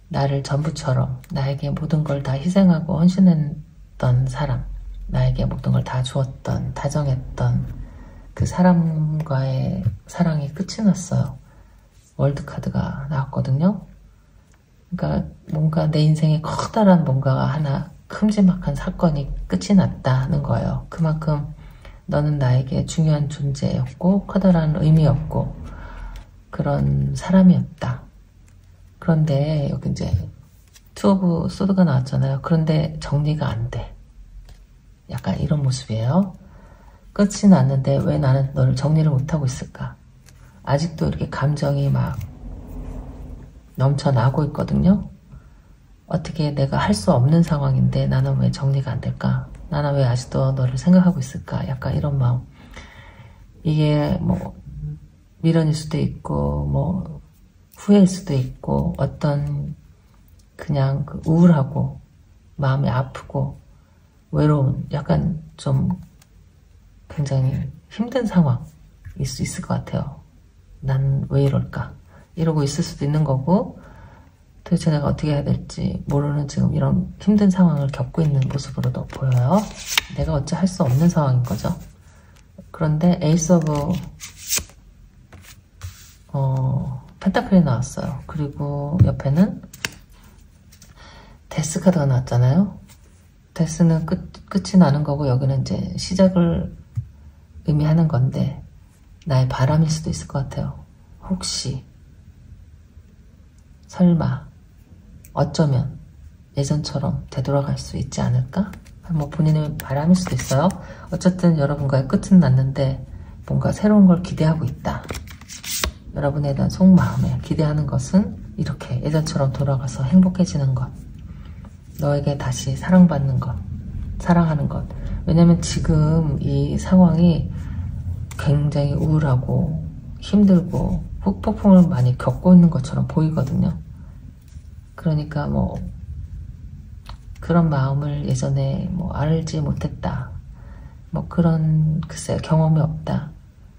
나를 전부처럼 나에게 모든 걸 다 희생하고 헌신했던 사람, 나에게 모든 걸 다 주었던, 다정했던 그 사람과의 사랑이 끝이 났어요. 월드카드가 나왔거든요. 그러니까 뭔가 내 인생에 커다란 뭔가 하나 큼지막한 사건이 끝이 났다는 거예요. 그만큼 너는 나에게 중요한 존재였고 커다란 의미였고 그런 사람이었다. 그런데 여기 이제 투 오브 소드가 나왔잖아요. 그런데 정리가 안 돼. 약간 이런 모습이에요. 끝이 났는데 왜 나는 너를 정리를 못하고 있을까? 아직도 이렇게 감정이 막 넘쳐나고 있거든요. 어떻게 내가 할 수 없는 상황인데 나는 왜 정리가 안 될까? 나는 왜 아직도 너를 생각하고 있을까? 약간 이런 마음. 이게 미련일 수도 있고 뭐 후회일 수도 있고 어떤 그냥 그 우울하고 마음이 아프고 외로운 약간 좀 굉장히 힘든 상황일 수 있을 것 같아요. 난 왜 이럴까? 이러고 있을 수도 있는 거고 도대체 내가 어떻게 해야 될지 모르는 지금 이런 힘든 상황을 겪고 있는 모습으로도 보여요. 내가 어찌 할 수 없는 상황인 거죠. 그런데 에이스 오브 펜타클이 나왔어요. 그리고 옆에는 데스 카드가 나왔잖아요. 데스는 끝이 나는 거고 여기는 이제 시작을 의미하는 건데 나의 바람일 수도 있을 것 같아요. 혹시 설마 어쩌면 예전처럼 되돌아갈 수 있지 않을까? 뭐 본인의 바람일 수도 있어요. 어쨌든 여러분과의 끝은 났는데 뭔가 새로운 걸 기대하고 있다. 여러분에 대한 속마음에 기대하는 것은 이렇게 예전처럼 돌아가서 행복해지는 것, 너에게 다시 사랑받는 것, 사랑하는 것. 왜냐면 지금 이 상황이 굉장히 우울하고 힘들고 후폭풍을 많이 겪고 있는 것처럼 보이거든요. 그러니까 뭐 그런 마음을 예전에 뭐 알지 못했다, 뭐 그런 글쎄 경험이 없다,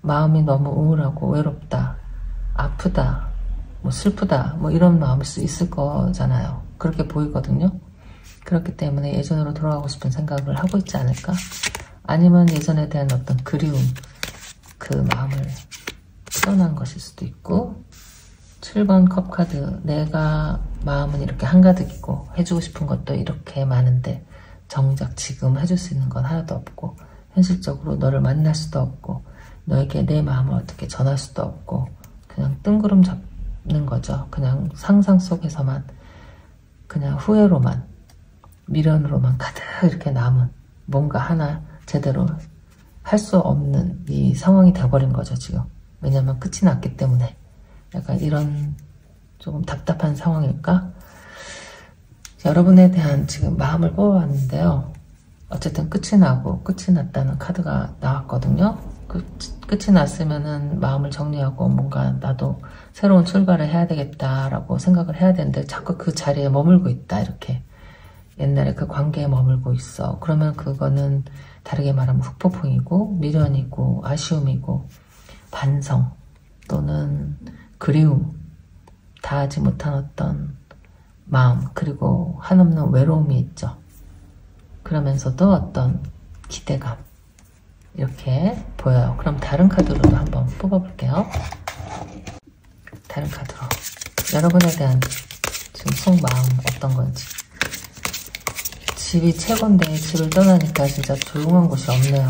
마음이 너무 우울하고 외롭다, 아프다, 뭐 슬프다, 뭐 이런 마음일 수 있을 거잖아요. 그렇게 보이거든요. 그렇기 때문에 예전으로 돌아가고 싶은 생각을 하고 있지 않을까? 아니면 예전에 대한 어떤 그리움, 그 마음을 표현한 것일 수도 있고. 7번 컵 카드, 내가 마음은 이렇게 한가득이고 해주고 싶은 것도 이렇게 많은데 정작 지금 해줄 수 있는 건 하나도 없고 현실적으로 너를 만날 수도 없고 너에게 내 마음을 어떻게 전할 수도 없고 그냥 뜬구름 잡는 거죠. 그냥 상상 속에서만 그냥 후회로만 미련으로만 가득 이렇게 남은 뭔가 하나 제대로 할 수 없는 이 상황이 돼버린 거죠 지금. 왜냐면 끝이 났기 때문에. 약간 이런 조금 답답한 상황일까? 여러분에 대한 지금 마음을 뽑아봤는데요. 어쨌든 끝이 나고 끝이 났다는 카드가 나왔거든요. 끝이 났으면은 마음을 정리하고 뭔가 나도 새로운 출발을 해야 되겠다라고 생각을 해야 되는데 자꾸 그 자리에 머물고 있다. 이렇게 옛날에 그 관계에 머물고 있어. 그러면 그거는 다르게 말하면 후폭풍이고 미련이고 아쉬움이고 반성 또는 그리움, 다하지 못한 어떤 마음, 그리고 한없는 외로움이 있죠. 그러면서도 어떤 기대감, 이렇게 보여요. 그럼 다른 카드로도 한번 뽑아볼게요. 다른 카드로 여러분에 대한 지금 속마음 어떤 건지. 집이 최고인데 집을 떠나니까 진짜 조용한 곳이 없네요.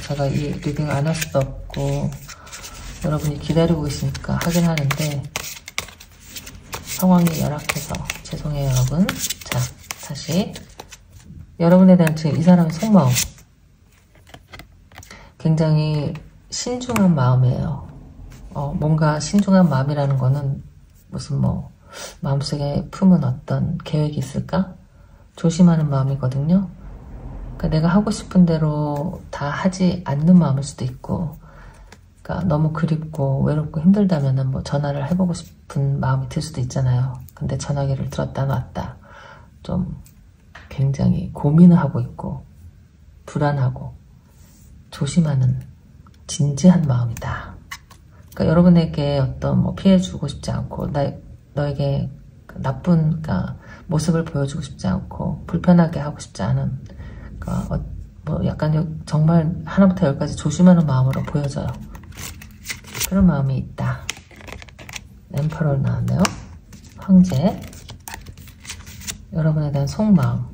제가 이 리딩 안 할 수도 없고 여러분이 기다리고 계시니까 하긴 하는데 상황이 열악해서 죄송해요 여러분. 자, 다시 여러분에 대한 지금 이 사람의 속마음 굉장히 신중한 마음이에요. 뭔가 신중한 마음이라는 거는 무슨 뭐 마음속에 품은 어떤 계획이 있을까? 조심하는 마음이거든요. 그러니까 내가 하고 싶은 대로 다 하지 않는 마음일 수도 있고, 그러니까 너무 그립고 외롭고 힘들다면은 뭐 전화를 해보고 싶은 마음이 들 수도 있잖아요. 근데 전화기를 들었다 놨다 좀 굉장히 고민을 하고 있고 불안하고 조심하는 진지한 마음이다. 그러니까 여러분에게 어떤 뭐 피해 주고 싶지 않고 너에게 나쁜 그러니까 모습을 보여주고 싶지 않고 불편하게 하고 싶지 않은 그러니까 뭐 약간 정말 하나부터 열까지 조심하는 마음으로 보여져요. 그런 마음이 있다. 엠퍼러 나왔네요. 황제. 여러분에 대한 속마음.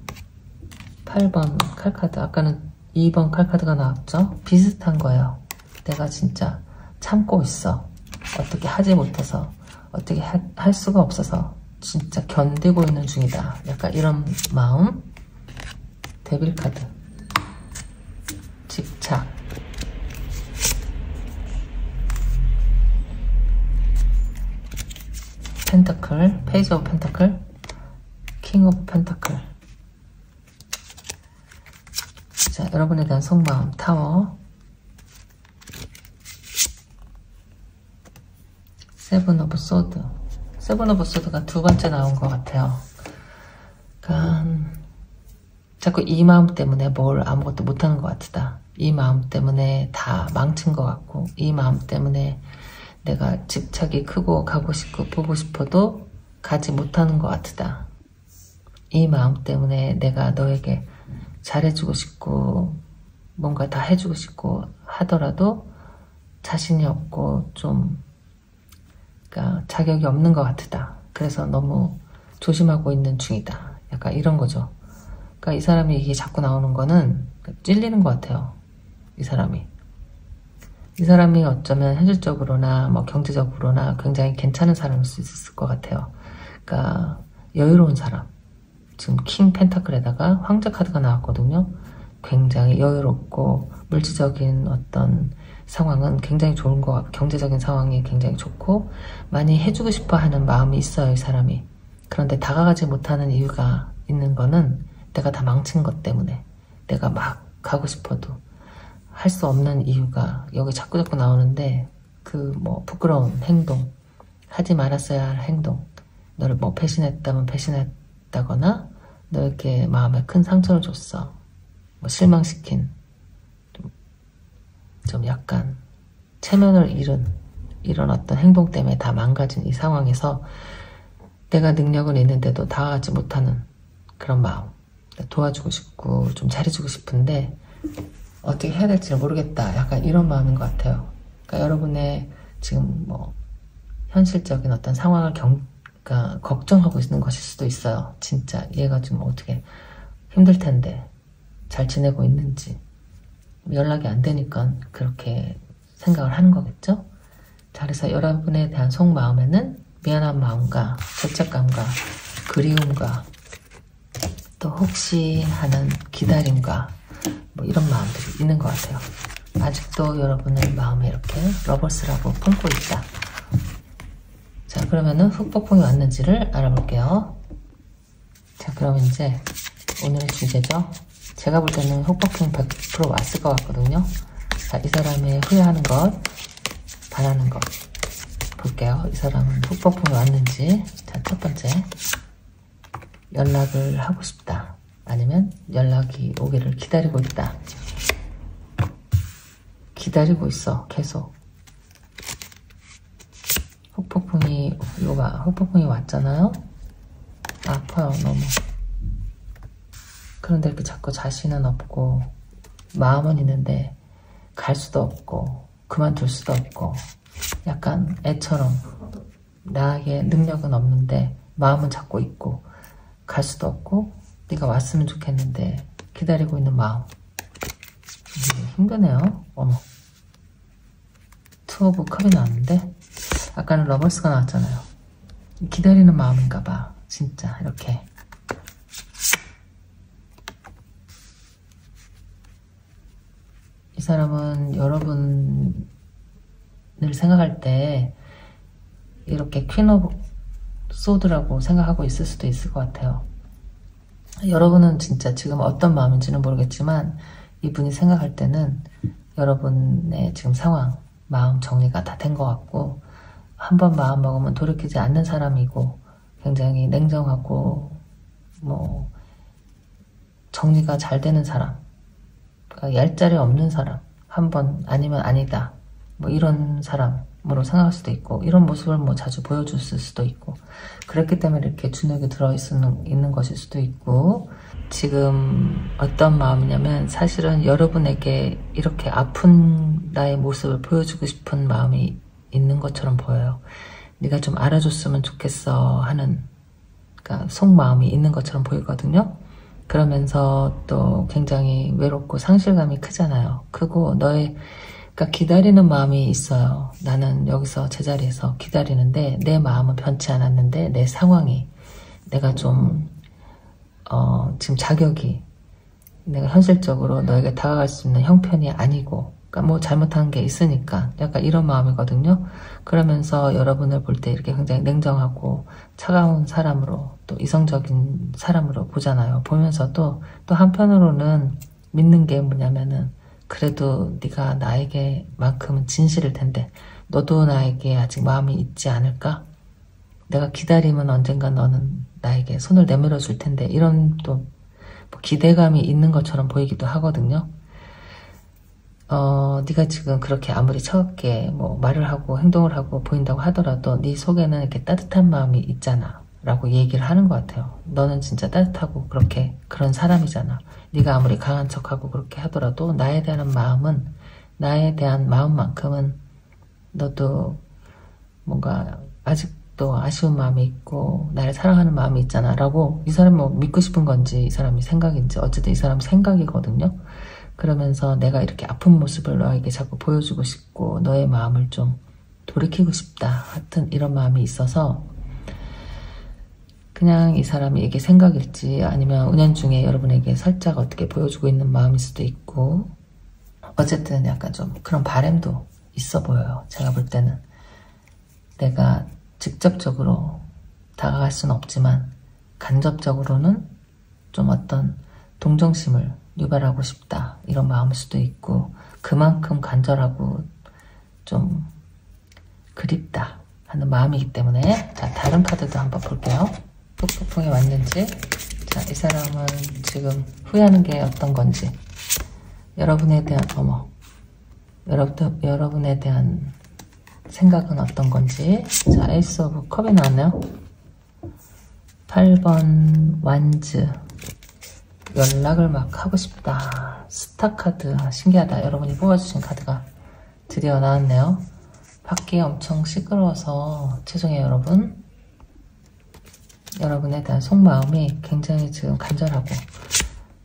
8번 칼카드. 아까는 2번 칼카드가 나왔죠. 비슷한 거예요. 내가 진짜 참고 있어. 어떻게 하지 못해서 어떻게 할 수가 없어서 진짜 견디고 있는 중이다. 약간 이런 마음. 데빌 카드. 집착. 펜타클, 페이지 오브 펜타클, 킹 오브 펜타클. 자, 여러분에 대한 속마음, 타워. 세븐 오브 소드. 세븐 오브 소드가 두 번째 나온 것 같아요. 그러니까 자꾸 이 마음 때문에 뭘 아무것도 못하는 것 같다. 이 마음 때문에 다 망친 것 같고, 이 마음 때문에 내가 집착이 크고 가고 싶고 보고 싶어도 가지 못하는 것 같다. 이 마음 때문에 내가 너에게 잘해주고 싶고 뭔가 다 해주고 싶고 하더라도 자신이 없고 좀 그러니까 자격이 없는 것 같다. 그래서 너무 조심하고 있는 중이다. 약간 이런 거죠. 그러니까 이 사람이 이게 자꾸 나오는 거는 찔리는 것 같아요. 이 사람이 어쩌면 현실적으로나 뭐 경제적으로나 굉장히 괜찮은 사람일 수 있을 것 같아요. 그러니까 여유로운 사람. 지금 킹 펜타클에다가 황제 카드가 나왔거든요. 굉장히 여유롭고 물질적인 어떤 상황은 굉장히 좋은 것 같고 경제적인 상황이 굉장히 좋고 많이 해주고 싶어 하는 마음이 있어요. 이 사람이. 그런데 다가가지 못하는 이유가 있는 거는 내가 다 망친 것 때문에 내가 막 가고 싶어도 할 수 없는 이유가 여기 자꾸 나오는데 그 뭐 부끄러운 행동, 하지 말았어야 할 행동, 너를 뭐 배신했다면 배신했다거나 너에게 마음에 큰 상처를 줬어, 뭐 실망시킨, 좀 약간 체면을 잃은 이런 어떤 행동 때문에 다 망가진 이 상황에서 내가 능력은 있는데도 다가가지 못하는 그런 마음, 도와주고 싶고 좀 잘해주고 싶은데 어떻게 해야 될지 모르겠다. 약간 이런 마음인 것 같아요. 그러니까 여러분의 지금 뭐 현실적인 어떤 상황을 그러니까 걱정하고 있는 것일 수도 있어요. 진짜 얘가 좀 어떻게 힘들 텐데 잘 지내고 있는지 연락이 안 되니까 그렇게 생각을 하는 거겠죠? 자, 그래서 여러분에 대한 속마음에는 미안한 마음과 죄책감과 그리움과 또 혹시 하는 기다림과 뭐 이런 마음들이 있는 것 같아요. 아직도 여러분의 마음에 이렇게 러버스라고 품고 있다. 자, 그러면은 흑폭풍이 왔는지를 알아볼게요. 자, 그럼 이제 오늘의 주제죠. 제가 볼 때는 흑폭풍 100% 왔을 것 같거든요. 자, 이 사람의 후회하는 것, 바라는 것 볼게요. 이 사람은 흑폭풍이 왔는지. 자, 첫 번째, 연락을 하고 싶다. 아니면 연락이 오기를 기다리고 있다. 기다리고 있어, 계속. 흑폭풍이, 이거 봐, 흑폭풍이 왔잖아요? 아파요, 너무. 그런데 이렇게 자꾸 자신은 없고, 마음은 있는데, 갈 수도 없고, 그만둘 수도 없고, 약간 애처럼, 나에게 능력은 없는데, 마음은 자꾸 있고, 갈 수도 없고, 네가 왔으면 좋겠는데, 기다리고 있는 마음. 힘드네요. 어머. 투 오브 컵이 나왔는데, 아까는 러버스가 나왔잖아요. 기다리는 마음인가 봐. 진짜 이렇게. 이 사람은 여러분을 생각할 때 이렇게 퀸 오브 소드라고 생각하고 있을 수도 있을 것 같아요. 여러분은 진짜 지금 어떤 마음인지는 모르겠지만 이분이 생각할 때는 여러분의 지금 상황, 마음 정리가 다 된 것 같고 한번 마음 먹으면 돌이키지 않는 사람이고 굉장히 냉정하고 뭐 정리가 잘 되는 사람, 그러니까 얄짤이 없는 사람, 한번 아니면 아니다 뭐 이런 사람으로 생각할 수도 있고 이런 모습을 뭐 자주 보여줬을 수도 있고 그렇기 때문에 이렇게 주눅이 들어있는 것일 수도 있고 지금 어떤 마음이냐면 사실은 여러분에게 이렇게 아픈 나의 모습을 보여주고 싶은 마음이 있는 것처럼 보여요. 네가 좀 알아줬으면 좋겠어 하는 그러니까 속마음이 있는 것처럼 보이거든요. 그러면서 또 굉장히 외롭고 상실감이 크잖아요. 크고 너의 그러니까 기다리는 마음이 있어요. 나는 여기서 제자리에서 기다리는데 내 마음은 변치 않았는데 내 상황이 내가 좀 지금 자격이 내가 현실적으로 너에게 다가갈 수 있는 형편이 아니고 그러니까 뭐 잘못한 게 있으니까 약간 이런 마음이거든요. 그러면서 여러분을 볼 때 이렇게 굉장히 냉정하고 차가운 사람으로 또 이성적인 사람으로 보잖아요. 보면서도 또 한편으로는 믿는 게 뭐냐면은 그래도 네가 나에게만큼은 진실일 텐데 너도 나에게 아직 마음이 있지 않을까? 내가 기다리면 언젠가 너는 나에게 손을 내밀어 줄 텐데, 이런 또 뭐 기대감이 있는 것처럼 보이기도 하거든요. 네가 지금 그렇게 아무리 차갑게 뭐 말을 하고 행동을 하고 보인다고 하더라도 네 속에는 이렇게 따뜻한 마음이 있잖아 라고 얘기를 하는 것 같아요. 너는 진짜 따뜻하고 그런 사람이잖아. 네가 아무리 강한 척하고 그렇게 하더라도 나에 대한 마음만큼은 너도 뭔가 아직도 아쉬운 마음이 있고 나를 사랑하는 마음이 있잖아 라고, 이 사람이 뭐 믿고 싶은 건지 이 사람이 생각인지 어쨌든 이 사람 생각이거든요. 그러면서 내가 이렇게 아픈 모습을 너에게 자꾸 보여주고 싶고 너의 마음을 좀 돌이키고 싶다, 하여튼 이런 마음이 있어서 그냥 이 사람이 이게 생각일지 아니면 은연중에 여러분에게 살짝 어떻게 보여주고 있는 마음일 수도 있고, 어쨌든 약간 좀 그런 바램도 있어 보여요. 제가 볼 때는 내가 직접적으로 다가갈 수는 없지만 간접적으로는 좀 어떤 동정심을 유발하고 싶다, 이런 마음일 수도 있고, 그만큼 간절하고 좀 그립다 하는 마음이기 때문에, 자, 다른 카드도 한번 볼게요. 톡톡풍이 왔는지. 자, 이 사람은 지금 후회하는 게 어떤 건지, 여러분에 대한 여러분에 대한 생각은 어떤 건지. 자, 에이스 오브 컵이 나왔네요. 8번 완즈, 연락을 막 하고 싶다. 스타 카드, 신기하다. 여러분이 뽑아주신 카드가 드디어 나왔네요. 밖이 엄청 시끄러워서 죄송해요, 여러분. 여러분에 대한 속마음이 굉장히 지금 간절하고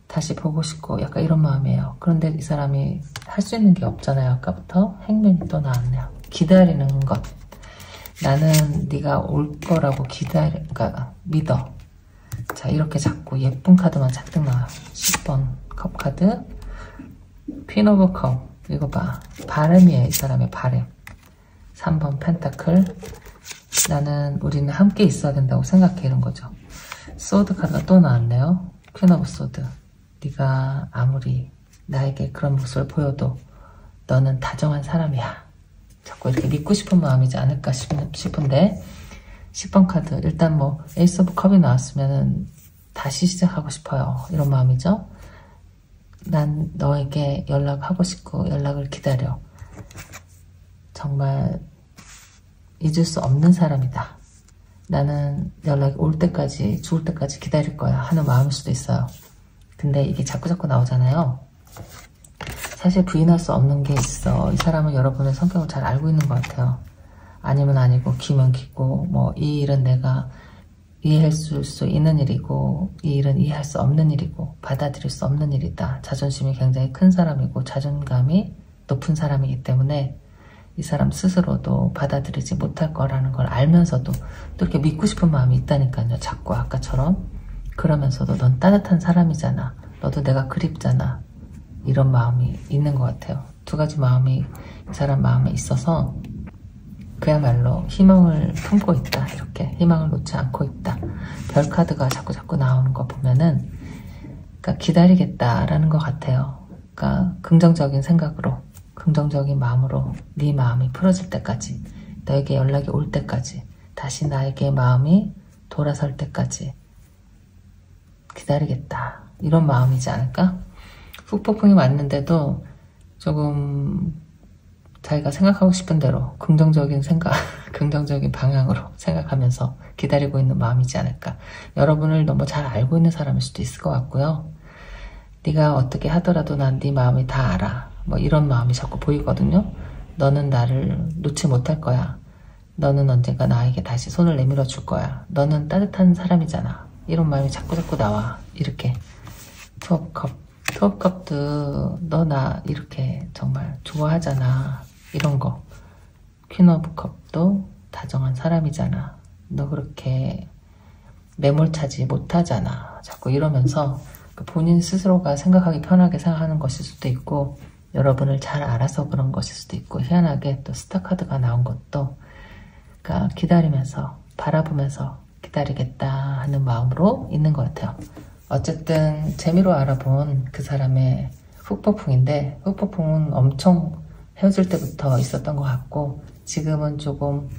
다시 보고 싶고 약간 이런 마음이에요. 그런데 이 사람이 할 수 있는 게 없잖아요. 아까부터 행맨이 또 나왔네요. 기다리는 것. 나는 네가 올 거라고 그러니까 믿어. 자, 이렇게 자꾸 예쁜 카드만 잔뜩 나와요. 10번 컵 카드, 퀸 오브 컵. 이거 봐, 바램이에요. 이 사람의 바램. 3번 펜타클. 우리는 함께 있어야 된다고 생각해, 이런 거죠. 소드 카드가 또 나왔네요. 퀸 오브 소드. 네가 아무리 나에게 그런 모습을 보여도 너는 다정한 사람이야. 자꾸 이렇게 믿고 싶은 마음이지 않을까 싶은데, 10번 카드, 일단 뭐 에이스 오브 컵이 나왔으면은 다시 시작하고 싶어요, 이런 마음이죠. 난 너에게 연락하고 싶고 연락을 기다려. 정말 잊을 수 없는 사람이다. 나는 연락이 올 때까지, 죽을 때까지 기다릴 거야 하는 마음일 수도 있어요. 근데 이게 자꾸자꾸 나오잖아요. 사실 부인할 수 없는 게 있어. 이 사람은 여러분의 성격을 잘 알고 있는 것 같아요. 아니면 아니고, 기면 기고, 뭐 이 일은 내가 이해할 수 있는 일이고, 이 일은 이해할 수 없는 일이고, 받아들일 수 없는 일이다. 자존심이 굉장히 큰 사람이고 자존감이 높은 사람이기 때문에 이 사람 스스로도 받아들이지 못할 거라는 걸 알면서도 또 이렇게 믿고 싶은 마음이 있다니까요. 자꾸 아까처럼. 그러면서도 넌 따뜻한 사람이잖아. 너도 내가 그립잖아. 이런 마음이 있는 것 같아요. 두 가지 마음이 이 사람 마음에 있어서 그야말로 희망을 품고 있다. 이렇게 희망을 놓지 않고 있다. 별 카드가 자꾸 나오는 거 보면은, 그러니까 기다리겠다라는 것 같아요. 그러니까 긍정적인 생각으로, 긍정적인 마음으로 네 마음이 풀어질 때까지, 너에게 연락이 올 때까지, 다시 나에게 마음이 돌아설 때까지 기다리겠다. 이런 마음이지 않을까? 훅폭풍이 왔는데도 조금 자기가 생각하고 싶은 대로 긍정적인 생각, 긍정적인 방향으로 생각하면서 기다리고 있는 마음이지 않을까. 여러분을 너무 잘 알고 있는 사람일 수도 있을 것 같고요. 네가 어떻게 하더라도 난 네 마음이 다 알아. 뭐 이런 마음이 자꾸 보이거든요. 너는 나를 놓지 못할 거야. 너는 언젠가 나에게 다시 손을 내밀어 줄 거야. 너는 따뜻한 사람이잖아. 이런 마음이 자꾸 나와. 이렇게. 투업컵도 너 나 이렇게 정말 좋아하잖아. 이런 거. 퀸 오브 컵도 다정한 사람이잖아. 너 그렇게 매몰차지 못하잖아. 자꾸 이러면서 본인 스스로가 생각하기 편하게 생각하는 것일 수도 있고, 여러분을 잘 알아서 그런 것일 수도 있고, 희한하게 또 스타 카드가 나온 것도, 그러니까 기다리면서, 바라보면서 기다리겠다 하는 마음으로 있는 것 같아요. 어쨌든 재미로 알아본 그 사람의 훅폭풍인데, 훅폭풍은 엄청 헤어질 때부터 있었던 것 같고, 지금은 조금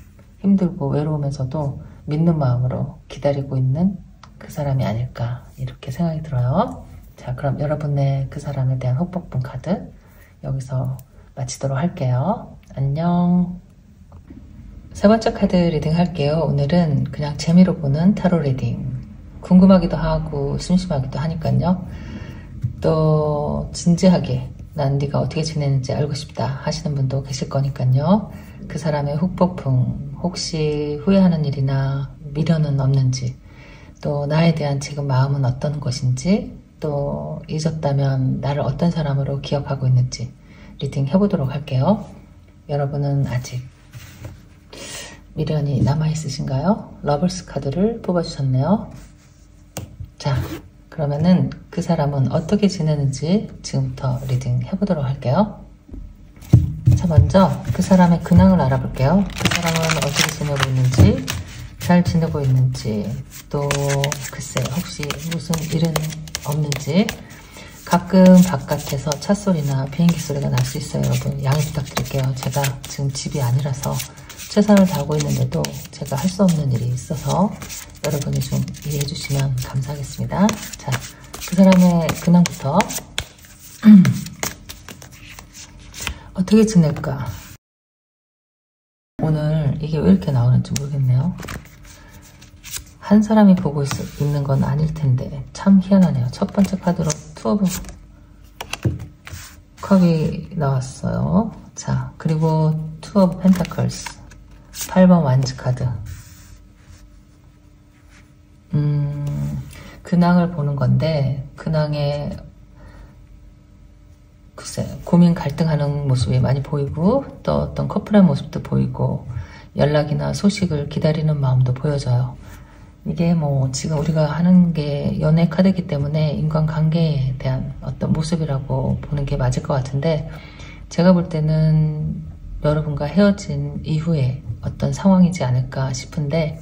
힘들고 외로우면서도 믿는 마음으로 기다리고 있는 그 사람이 아닐까 이렇게 생각이 들어요. 자, 그럼 여러분의 그 사람에 대한 혹복분 카드 여기서 마치도록 할게요. 안녕. 세 번째 카드 리딩 할게요. 오늘은 그냥 재미로 보는 타로 리딩. 궁금하기도 하고 심심하기도 하니까요. 또 진지하게 난 네가 어떻게 지내는지 알고 싶다 하시는 분도 계실 거니까요. 그 사람의 혹복풍, 혹시 후회하는 일이나 미련은 없는지, 또 나에 대한 지금 마음은 어떤 것인지, 또 잊었다면 나를 어떤 사람으로 기억하고 있는지 리딩 해보도록 할게요. 여러분은 아직 미련이 남아있으신가요? 러블스 카드를 뽑아주셨네요. 자, 그러면은 그 사람은 어떻게 지내는지 지금부터 리딩 해보도록 할게요. 자, 먼저 그 사람의 근황을 알아볼게요. 그 사람은 어떻게 지내고 있는지, 잘 지내고 있는지, 또 글쎄 혹시 무슨 일은 없는지. 가끔 바깥에서 차 소리나 비행기 소리가 날 수 있어요. 여러분 양해 부탁드릴게요. 제가 지금 집이 아니라서 최선을 다하고 있는데도 제가 할 수 없는 일이 있어서 여러분이 좀 이해해 주시면 감사하겠습니다. 자, 그 사람의 근황부터 어떻게 지낼까? 오늘 이게 왜 이렇게 나오는지 모르겠네요. 한 사람이 보고 있는 건 아닐 텐데 참 희한하네요. 첫 번째 카드로 투 오브 컵이 나왔어요. 자, 그리고 투 오브 펜타클스 8번 완즈 카드. 근황을 보는 건데 근황에 글쎄 고민 갈등하는 모습이 많이 보이고 또 어떤 커플의 모습도 보이고 연락이나 소식을 기다리는 마음도 보여져요. 이게 뭐 지금 우리가 하는 게 연애 카드이기 때문에 인간관계에 대한 어떤 모습이라고 보는 게 맞을 것 같은데, 제가 볼 때는 여러분과 헤어진 이후에 어떤 상황이지 않을까 싶은데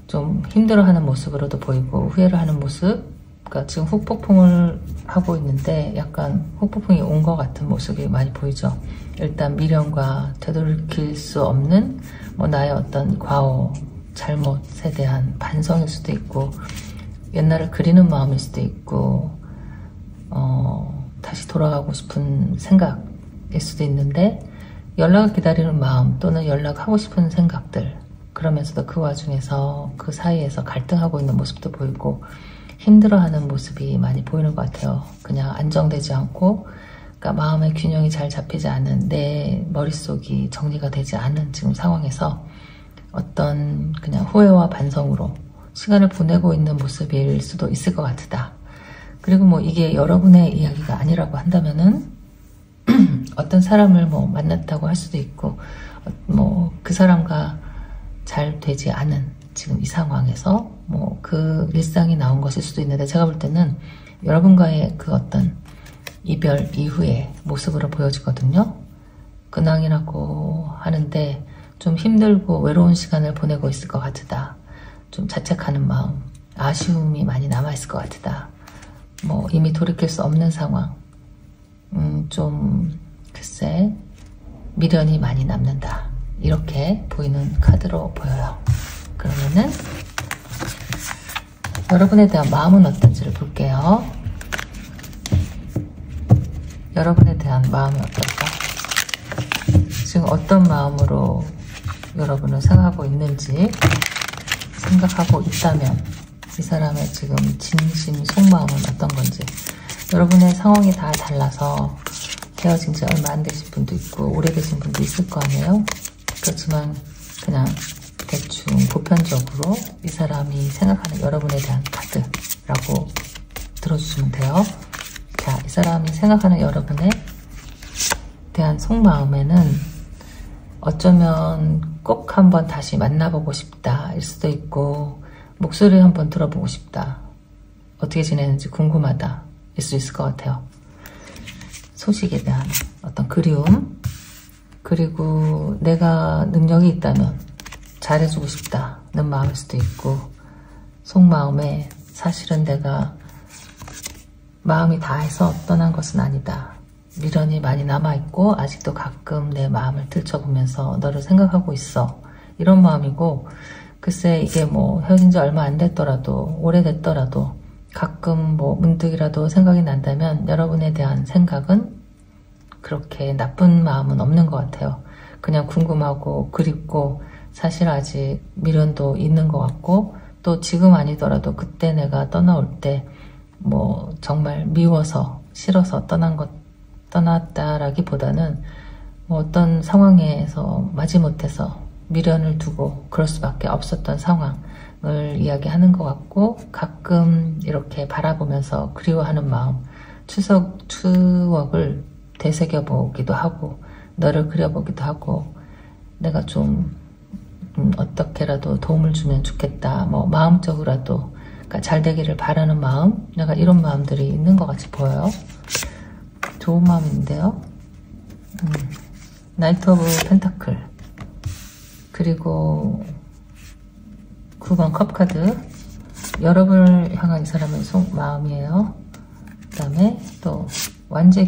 좀 힘들어하는 모습으로도 보이고 후회를 하는 모습, 그러니까 지금 후폭풍을 하고 있는데 약간 후폭풍이 온 것 같은 모습이 많이 보이죠. 일단 미련과 되돌이킬 수 없는 뭐 나의 어떤 과오, 잘못에 대한 반성일 수도 있고 옛날을 그리는 마음일 수도 있고 다시 돌아가고 싶은 생각일 수도 있는데 연락을 기다리는 마음 또는 연락하고 싶은 생각들, 그러면서도 그 와중에서 그 사이에서 갈등하고 있는 모습도 보이고 힘들어하는 모습이 많이 보이는 것 같아요. 그냥 안정되지 않고 그러니까 마음의 균형이 잘 잡히지 않은 내 머릿속이 정리가 되지 않은 지금 상황에서 어떤 그냥 후회와 반성으로 시간을 보내고 있는 모습일 수도 있을 것 같다. 그리고 뭐 이게 여러분의 이야기가 아니라고 한다면은 어떤 사람을 뭐 만났다고 할 수도 있고 뭐 그 사람과 잘 되지 않은 지금 이 상황에서 뭐 그 일상이 나온 것일 수도 있는데, 제가 볼 때는 여러분과의 그 어떤 이별 이후의 모습으로 보여지거든요. 근황이라고 하는데 좀 힘들고 외로운 시간을 보내고 있을 것 같다. 좀 자책하는 마음, 아쉬움이 많이 남아있을 것 같다. 뭐 이미 돌이킬 수 없는 상황, 좀 글쎄 미련이 많이 남는다. 이렇게 보이는 카드로 보여요. 그러면은 여러분에 대한 마음은 어떤지를 볼게요. 여러분에 대한 마음이 어떨까? 지금 어떤 마음으로 여러분을 생각하고 있는지, 생각하고 있다면 이 사람의 지금 진심 속마음은 어떤 건지. 여러분의 상황이 다 달라서 헤어진 지 얼마 안 되신 분도 있고 오래되신 분도 있을 거 아니에요. 그렇지만 그냥 대충 보편적으로 이 사람이 생각하는 여러분에 대한 카드라고 들어주시면 돼요. 자, 이 사람이 생각하는 여러분에 대한 속마음에는 어쩌면 꼭 한번 다시 만나보고 싶다 일 수도 있고, 목소리 한번 들어보고 싶다, 어떻게 지내는지 궁금하다 일 수 있을 것 같아요. 소식에 대한 어떤 그리움, 그리고 내가 능력이 있다면 잘해주고 싶다는 마음일 수도 있고, 속마음에 사실은 내가 마음이 다해서 떠난 것은 아니다, 미련이 많이 남아있고 아직도 가끔 내 마음을 들춰보면서 너를 생각하고 있어. 이런 마음이고, 글쎄 이게 뭐 헤어진 지 얼마 안 됐더라도 오래됐더라도 가끔 뭐 문득이라도 생각이 난다면 여러분에 대한 생각은 그렇게 나쁜 마음은 없는 것 같아요. 그냥 궁금하고 그립고 사실 아직 미련도 있는 것 같고, 또 지금 아니더라도 그때 내가 떠나올 때 뭐 정말 미워서 싫어서 떠났다라기보다는 뭐 어떤 상황에서 마지못해서 미련을 두고 그럴 수밖에 없었던 상황을 이야기하는 것 같고, 가끔 이렇게 바라보면서 그리워하는 마음, 추억을 되새겨보기도 하고 너를 그려보기도 하고, 내가 좀 어떻게라도 도움을 주면 좋겠다, 뭐 마음적으로라도 그러니까 잘 되기를 바라는 마음, 내가 이런 마음들이 있는 것 같이 보여요. 좋은 마음인데요. 나이트 오브 펜타클, 그리고 9번 컵카드, 여러분을 향한 이 사람의 마음이에요. 그 다음에 또 완제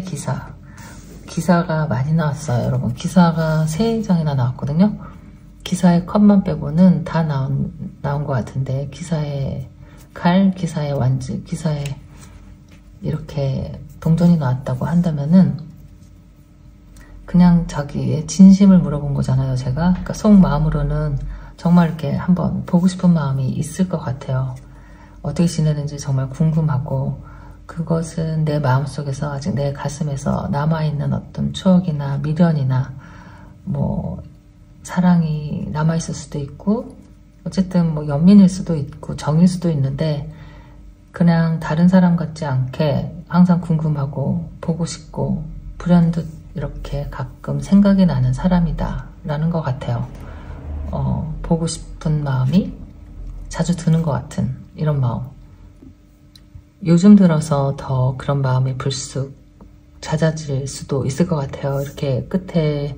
기사가 많이 나왔어요. 여러분, 기사가 3장이나 나왔거든요. 기사의 컵만 빼고는 다 나온 것 같은데, 기사의 칼, 기사의 완지, 기사의 이렇게 동전이 나왔다고 한다면은 그냥 자기의 진심을 물어본 거잖아요, 제가. 그러니까 속마음으로는 정말 이렇게 한번 보고 싶은 마음이 있을 것 같아요. 어떻게 지내는지 정말 궁금하고, 그것은 내 마음속에서 아직 내 가슴에서 남아있는 어떤 추억이나 미련이나 뭐 사랑이 남아있을 수도 있고, 어쨌든 뭐 연민일 수도 있고 정일 수도 있는데, 그냥 다른 사람 같지 않게 항상 궁금하고 보고 싶고 불현듯 이렇게 가끔 생각이 나는 사람이다 라는 것 같아요. 보고 싶은 마음이 자주 드는 것 같은 이런 마음. 요즘 들어서 더 그런 마음이 불쑥 잦아질 수도 있을 것 같아요. 이렇게 끝에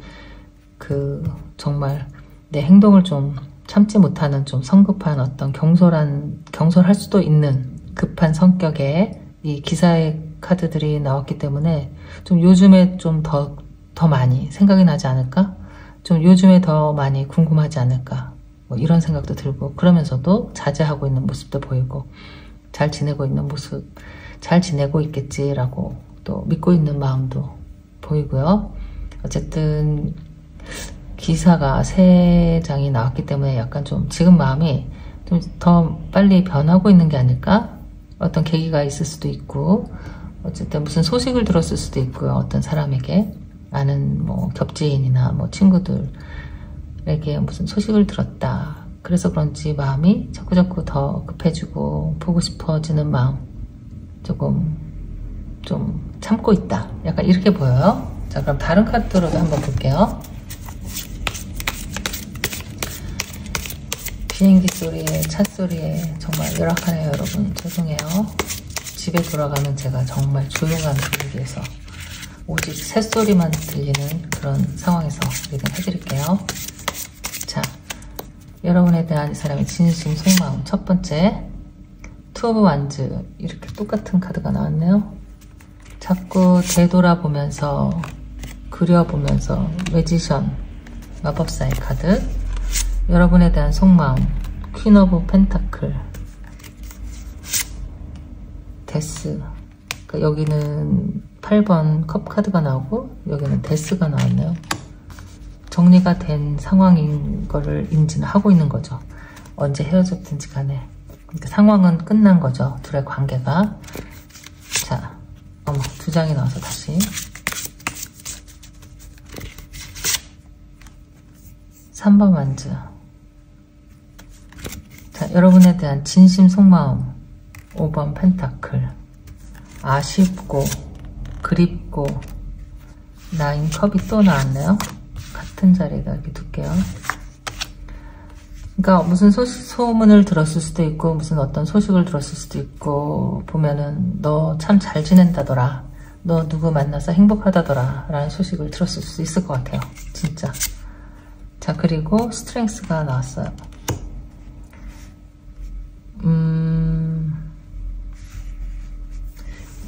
정말 내 행동을 좀 참지 못하는 좀 성급한 어떤 경솔할 수도 있는 급한 성격의 이 기사의 카드들이 나왔기 때문에 좀 요즘에 좀 더 많이 생각이 나지 않을까? 좀 요즘에 더 많이 궁금하지 않을까? 뭐 이런 생각도 들고, 그러면서도 자제하고 있는 모습도 보이고, 잘 지내고 있는 모습, 잘 지내고 있겠지라고 또 믿고 있는 마음도 보이고요. 어쨌든 기사가 3장이 나왔기 때문에 약간 좀 지금 마음이 좀 더 빨리 변하고 있는 게 아닐까? 어떤 계기가 있을 수도 있고, 어쨌든 무슨 소식을 들었을 수도 있고요. 어떤 사람에게, 아는 뭐 겹지인이나 뭐 친구들에게 무슨 소식을 들었다. 그래서 그런지 마음이 자꾸자꾸 더 급해지고 보고 싶어지는 마음, 조금 좀 참고 있다. 약간 이렇게 보여요. 자, 그럼 다른 카드로도 한번 볼게요. 비행기 소리에, 차 소리에 정말 열악하네요, 여러분. 죄송해요. 집에 돌아가면 제가 정말 조용한 분위기에서 오직 새소리만 들리는 그런 상황에서 리딩 해드릴게요. 자, 여러분에 대한 이 사람의 진심 속마음. 첫 번째, 투 오브 완즈. 이렇게 똑같은 카드가 나왔네요. 자꾸 되돌아보면서, 그려보면서, 매지션, 마법사의 카드. 여러분에 대한 속마음. 퀸 오브 펜타클, 데스. 그러니까 여기는 8번 컵 카드가 나오고 여기는 데스가 나왔네요. 정리가 된 상황인 거를 인지는 하고 있는 거죠. 언제 헤어졌든지 간에. 그러니까 상황은 끝난 거죠. 둘의 관계가. 자, 2장이 나와서 다시. 3번 완즈. 자, 여러분에 대한 진심 속마음. 5번 펜타클. 아쉽고 그립고, 9 컵이 또 나왔네요. 같은 자리에다 이렇게 둘게요. 그러니까 무슨 소문을 들었을 수도 있고, 무슨 어떤 소식을 들었을 수도 있고, 보면은 너 참 잘 지낸다더라, 너 누구 만나서 행복하다더라 라는 소식을 들었을 수 있을 것 같아요. 진짜. 자, 그리고 스트렝스가 나왔어요.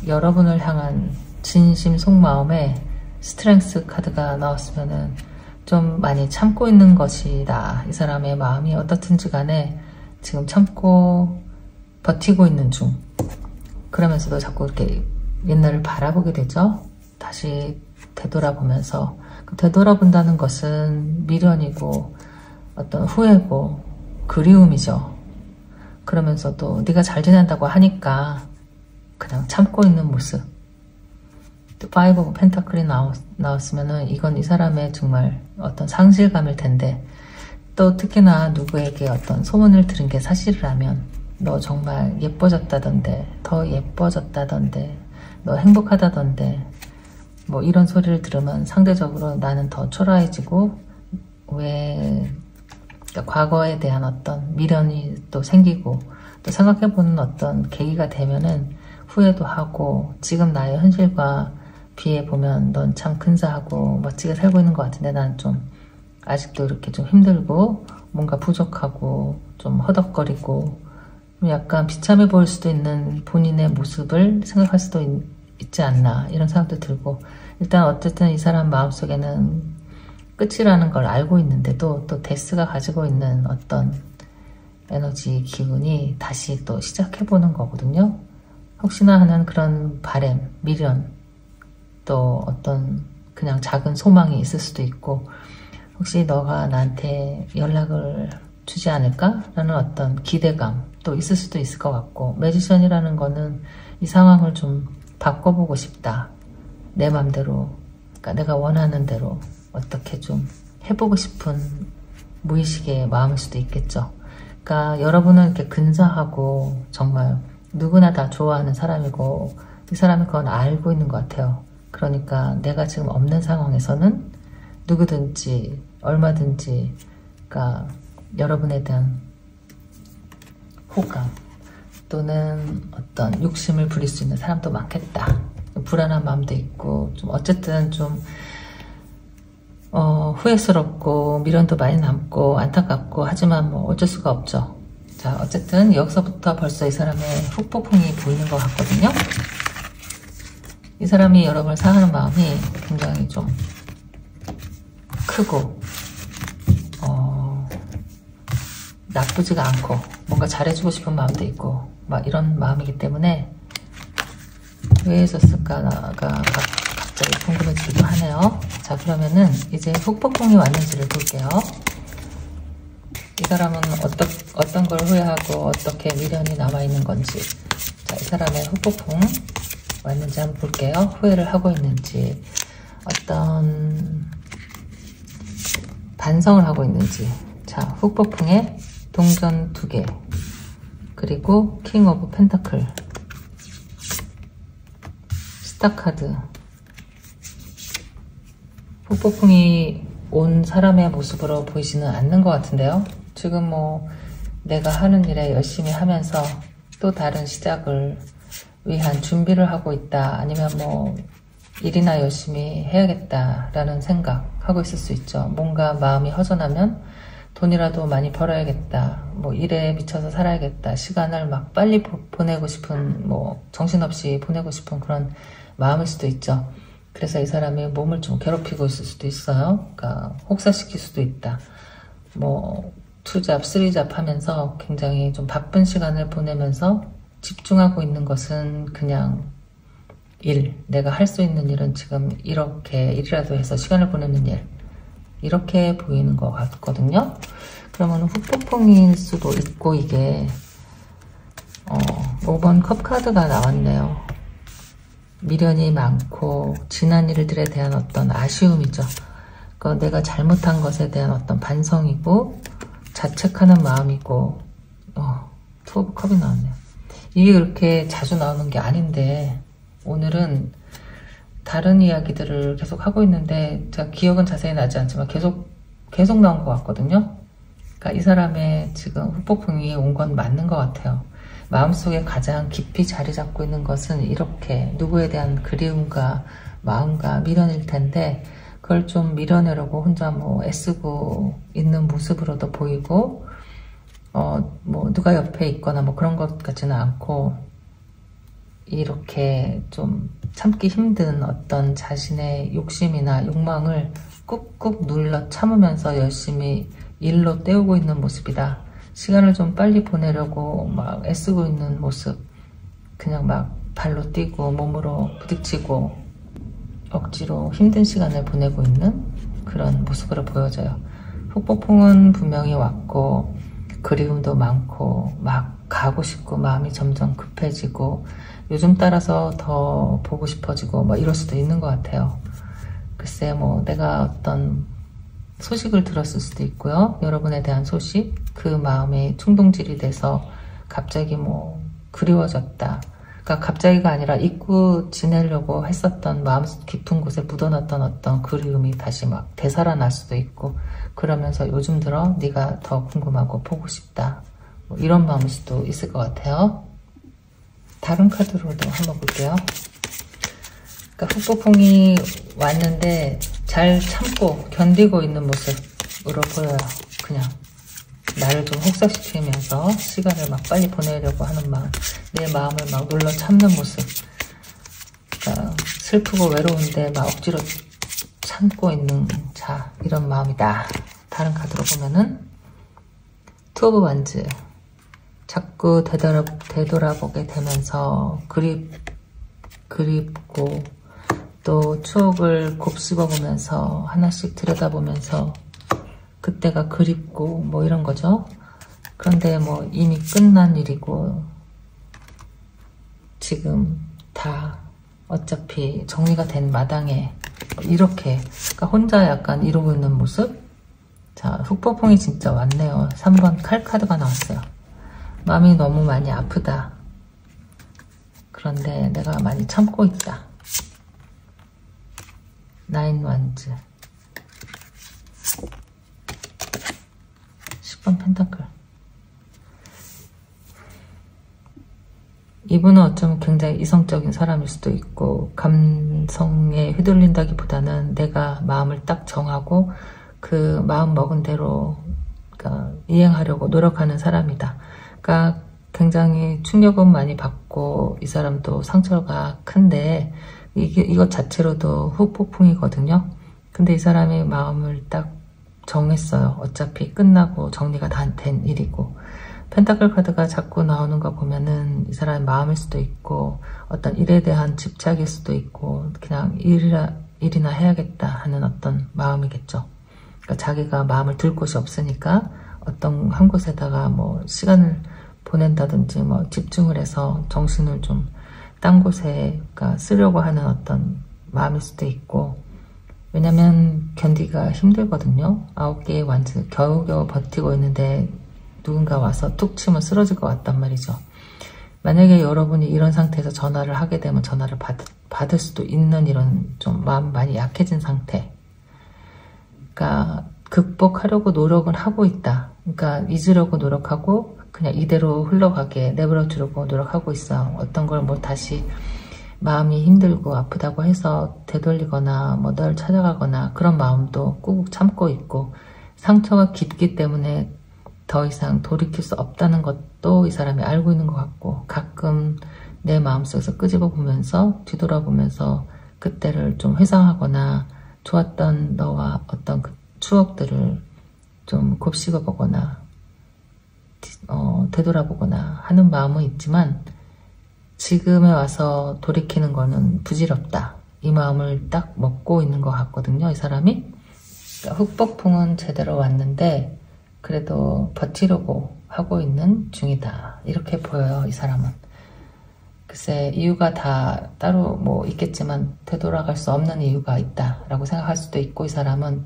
여러분을 향한 진심 속마음에 스트렝스 카드가 나왔으면은 좀 많이 참고 있는 것이다. 이 사람의 마음이 어떻든지 간에 지금 참고 버티고 있는 중. 그러면서도 자꾸 이렇게 옛날을 바라보게 되죠. 다시 되돌아보면서. 되돌아본다는 것은 미련이고 어떤 후회고 그리움이죠. 그러면서도 네가 잘 지낸다고 하니까 그냥 참고 있는 모습. 또 파이브 오브 펜타클이 나왔으면은 이건 이 사람의 정말 어떤 상실감일 텐데, 또 특히나 누구에게 어떤 소문을 들은 게 사실이라면 너 정말 예뻐졌다던데, 더 예뻐졌다던데, 너 행복하다던데, 뭐 이런 소리를 들으면 상대적으로 나는 더 초라해지고, 왜 그러니까 과거에 대한 어떤 미련이 또 생기고, 또 생각해보는 어떤 계기가 되면은 후회도 하고, 지금 나의 현실과 비해보면 넌 참 근사하고 멋지게 살고 있는 것 같은데 난 좀 아직도 이렇게 좀 힘들고 뭔가 부족하고 좀 허덕거리고 좀 약간 비참해 보일 수도 있는 본인의 모습을 생각할 수도 있지 않나, 이런 생각도 들고, 일단 어쨌든 이 사람 마음속에는 끝이라는 걸 알고 있는데도 또 데스가 가지고 있는 어떤 에너지 기운이 다시 또 시작해보는 거거든요. 혹시나 하는 그런 바램, 미련, 또 어떤 그냥 작은 소망이 있을 수도 있고, 혹시 너가 나한테 연락을 주지 않을까? 라는 어떤 기대감 또 있을 수도 있을 것 같고, 매지션이라는 거는 이 상황을 좀 바꿔보고 싶다. 내 맘대로, 그러니까 내가 원하는 대로 어떻게 좀 해보고 싶은 무의식의 마음일 수도 있겠죠. 그러니까 여러분은 이렇게 근사하고 정말 누구나 다 좋아하는 사람이고, 이 사람이 그건 알고 있는 것 같아요. 그러니까 내가 지금 없는 상황에서는 누구든지 얼마든지, 그러니까 여러분에 대한 호감 또는 어떤 욕심을 부릴 수 있는 사람도 많겠다. 불안한 마음도 있고, 좀 어쨌든 좀 후회스럽고 미련도 많이 남고 안타깝고, 하지만 뭐 어쩔 수가 없죠. 자, 어쨌든 여기서부터 벌써 이 사람의 후폭풍이 보이는 것 같거든요. 이 사람이 여러분을 사랑하는 마음이 굉장히 좀 크고 나쁘지가 않고 뭔가 잘해주고 싶은 마음도 있고 막 이런 마음이기 때문에 왜 있었을까가 갑자기 궁금해지기도 하네요. 자, 그러면은 이제 후폭풍이 왔는지를 볼게요. 이 사람은 어떤 걸 후회하고 어떻게 미련이 남아있는 건지. 자, 이 사람의 후폭풍 왔는지 한번 볼게요. 후회를 하고 있는지, 어떤 반성을 하고 있는지. 자, 후폭풍에 동전 2개, 그리고 킹 오브 펜타클, 스타카드. 후폭풍이 온 사람의 모습으로 보이지는 않는 것 같은데요. 지금 뭐 내가 하는 일에 열심히 하면서 또 다른 시작을 위한 준비를 하고 있다, 아니면 뭐 일이나 열심히 해야겠다라는 생각하고 있을 수 있죠. 뭔가 마음이 허전하면 돈이라도 많이 벌어야겠다, 뭐 일에 미쳐서 살아야겠다, 시간을 막 빨리 보내고 싶은, 뭐 정신없이 보내고 싶은 그런 마음일 수도 있죠. 그래서 이 사람이 몸을 좀 괴롭히고 있을 수도 있어요. 그러니까 혹사시킬 수도 있다. 뭐 2잡, 3잡 하면서 굉장히 좀 바쁜 시간을 보내면서 집중하고 있는 것은 그냥 내가 할 수 있는 일은 지금 이렇게 일이라도 해서 시간을 보내는 일, 이렇게 보이는 것 같거든요. 그러면 후폭풍일 수도 있고, 이게 5번 컵 카드가 나왔네요. 미련이 많고 지난 일들에 대한 어떤 아쉬움이죠. 그러니까 내가 잘못한 것에 대한 어떤 반성이고 자책하는 마음이고. 2 오브 컵이 나왔네요. 이게 그렇게 자주 나오는 게 아닌데 오늘은 다른 이야기들을 계속 하고 있는데, 제가 기억은 자세히 나지 않지만 계속 나온 것 같거든요. 그러니까 이 사람의 지금 후폭풍이 온 건 맞는 것 같아요. 마음속에 가장 깊이 자리 잡고 있는 것은 이렇게 누구에 대한 그리움과 마음과 미련일 텐데, 그걸 좀 밀어내려고 혼자 뭐 애쓰고 있는 모습으로도 보이고, 뭐 누가 옆에 있거나 뭐 그런 것 같지는 않고, 이렇게 좀 참기 힘든 어떤 자신의 욕심이나 욕망을 꾹꾹 눌러 참으면서 열심히 일로 때우고 있는 모습이다. 시간을 좀 빨리 보내려고 막 애쓰고 있는 모습, 그냥 막 발로 뛰고 몸으로 부딪히고 억지로 힘든 시간을 보내고 있는 그런 모습으로 보여져요. 후폭풍은 분명히 왔고 그리움도 많고 막 가고 싶고 마음이 점점 급해지고 요즘 따라서 더 보고 싶어지고 뭐 이럴 수도 있는 것 같아요. 글쎄 뭐 내가 어떤 소식을 들었을 수도 있고요. 여러분에 대한 소식, 그 마음이 충동질이 돼서 갑자기 뭐 그리워졌다. 그러니까 갑자기가 아니라 잊고 지내려고 했었던 마음 깊은 곳에 묻어놨던 어떤 그리움이 다시 막 되살아날 수도 있고, 그러면서 요즘 들어 네가 더 궁금하고 보고 싶다. 뭐 이런 마음일 수도 있을 것 같아요. 다른 카드로도 한번 볼게요. 그러니까 후폭풍이 왔는데 잘 참고 견디고 있는 모습으로 보여요. 그냥 나를 좀 혹사시키면서 시간을 막 빨리 보내려고 하는 마음, 내 마음을 막 눌러 참는 모습. 그러니까 슬프고 외로운데 막 억지로 참고 있는 자, 이런 마음이다. 다른 카드로 보면은 투 오브 완즈. 자꾸 되돌아보게 되면서 그립고 또 추억을 곱씹어보면서 하나씩 들여다보면서 그때가 그립고 뭐 이런 거죠. 그런데 뭐 이미 끝난 일이고 지금 다 어차피 정리가 된 마당에 이렇게, 그러니까 혼자 약간 이러고 있는 모습. 자, 후폭풍이 진짜 왔네요. 3번 칼 카드가 나왔어요. 마음이 너무 많이 아프다. 그런데 내가 많이 참고 있다. 9 완즈. 10번 펜타클. 이분은 어쩌면 굉장히 이성적인 사람일 수도 있고 감성에 휘둘린다기보다는 내가 마음을 딱 정하고 그 마음 먹은 대로 그러니까 이행하려고 노력하는 사람이다. 그러니까 굉장히 충격은 많이 받고 이 사람도 상처가 큰데 이것 자체로도 후폭풍이거든요. 근데 이 사람이 마음을 딱 정했어요. 어차피 끝나고 정리가 다 된 일이고. 펜타클 카드가 자꾸 나오는 거 보면은 이 사람의 마음일 수도 있고 어떤 일에 대한 집착일 수도 있고 그냥 일이나 해야겠다 하는 어떤 마음이겠죠. 그러니까 자기가 마음을 둘 곳이 없으니까 어떤 한 곳에다가 뭐 시간을 보낸다든지 뭐 집중을 해서 정신을 좀 딴 곳에 그러니까 쓰려고 하는 어떤 마음일 수도 있고, 왜냐면 견디기가 힘들거든요. 9개의 완즈 겨우겨우 버티고 있는데 누군가 와서 툭 치면 쓰러질 것 같단 말이죠. 만약에 여러분이 이런 상태에서 전화를 하게 되면 전화를 받을 수도 있는 이런 좀 마음 많이 약해진 상태. 그러니까 극복하려고 노력은 하고 있다. 그러니까 잊으려고 노력하고 그냥 이대로 흘러가게 내버려 두려고 노력하고 있어. 어떤 걸 뭐 다시 마음이 힘들고 아프다고 해서 되돌리거나 뭐 널 찾아가거나 그런 마음도 꾹꾹 참고 있고, 상처가 깊기 때문에 더 이상 돌이킬 수 없다는 것도 이 사람이 알고 있는 것 같고, 가끔 내 마음속에서 끄집어 보면서 뒤돌아보면서 그때를 좀 회상하거나 좋았던 너와 어떤 그 추억들을 좀 곱씹어 보거나 되돌아보거나 하는 마음은 있지만 지금에 와서 돌이키는 거는 부질없다. 이 마음을 딱 먹고 있는 것 같거든요, 이 사람이. 그러니까 후폭풍은 제대로 왔는데 그래도 버티려고 하고 있는 중이다. 이렇게 보여요, 이 사람은. 글쎄, 이유가 다 따로 뭐 있겠지만 되돌아갈 수 없는 이유가 있다라고 생각할 수도 있고, 이 사람은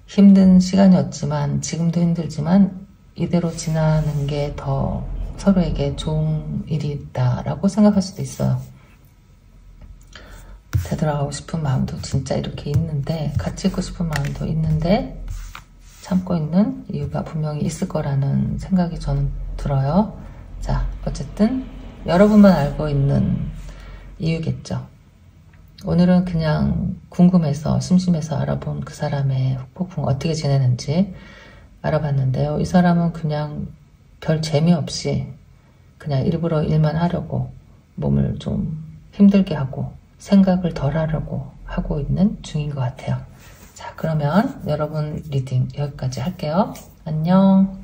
힘든 시간이었지만 지금도 힘들지만 이대로 지나는 게 더 서로에게 좋은 일이다라고 생각할 수도 있어요. 되돌아가고 싶은 마음도 진짜 이렇게 있는데, 같이 있고 싶은 마음도 있는데 참고 있는 이유가 분명히 있을 거라는 생각이 저는 들어요. 자, 어쨌든 여러분만 알고 있는 이유겠죠. 오늘은 그냥 궁금해서 심심해서 알아본 그 사람의 후폭풍 어떻게 지내는지 알아봤는데요. 이 사람은 그냥 별 재미없이 그냥 일부러 일만 하려고 몸을 좀 힘들게 하고 생각을 덜 하려고 하고 있는 중인 것 같아요. 자, 그러면 여러분 리딩 여기까지 할게요. 안녕.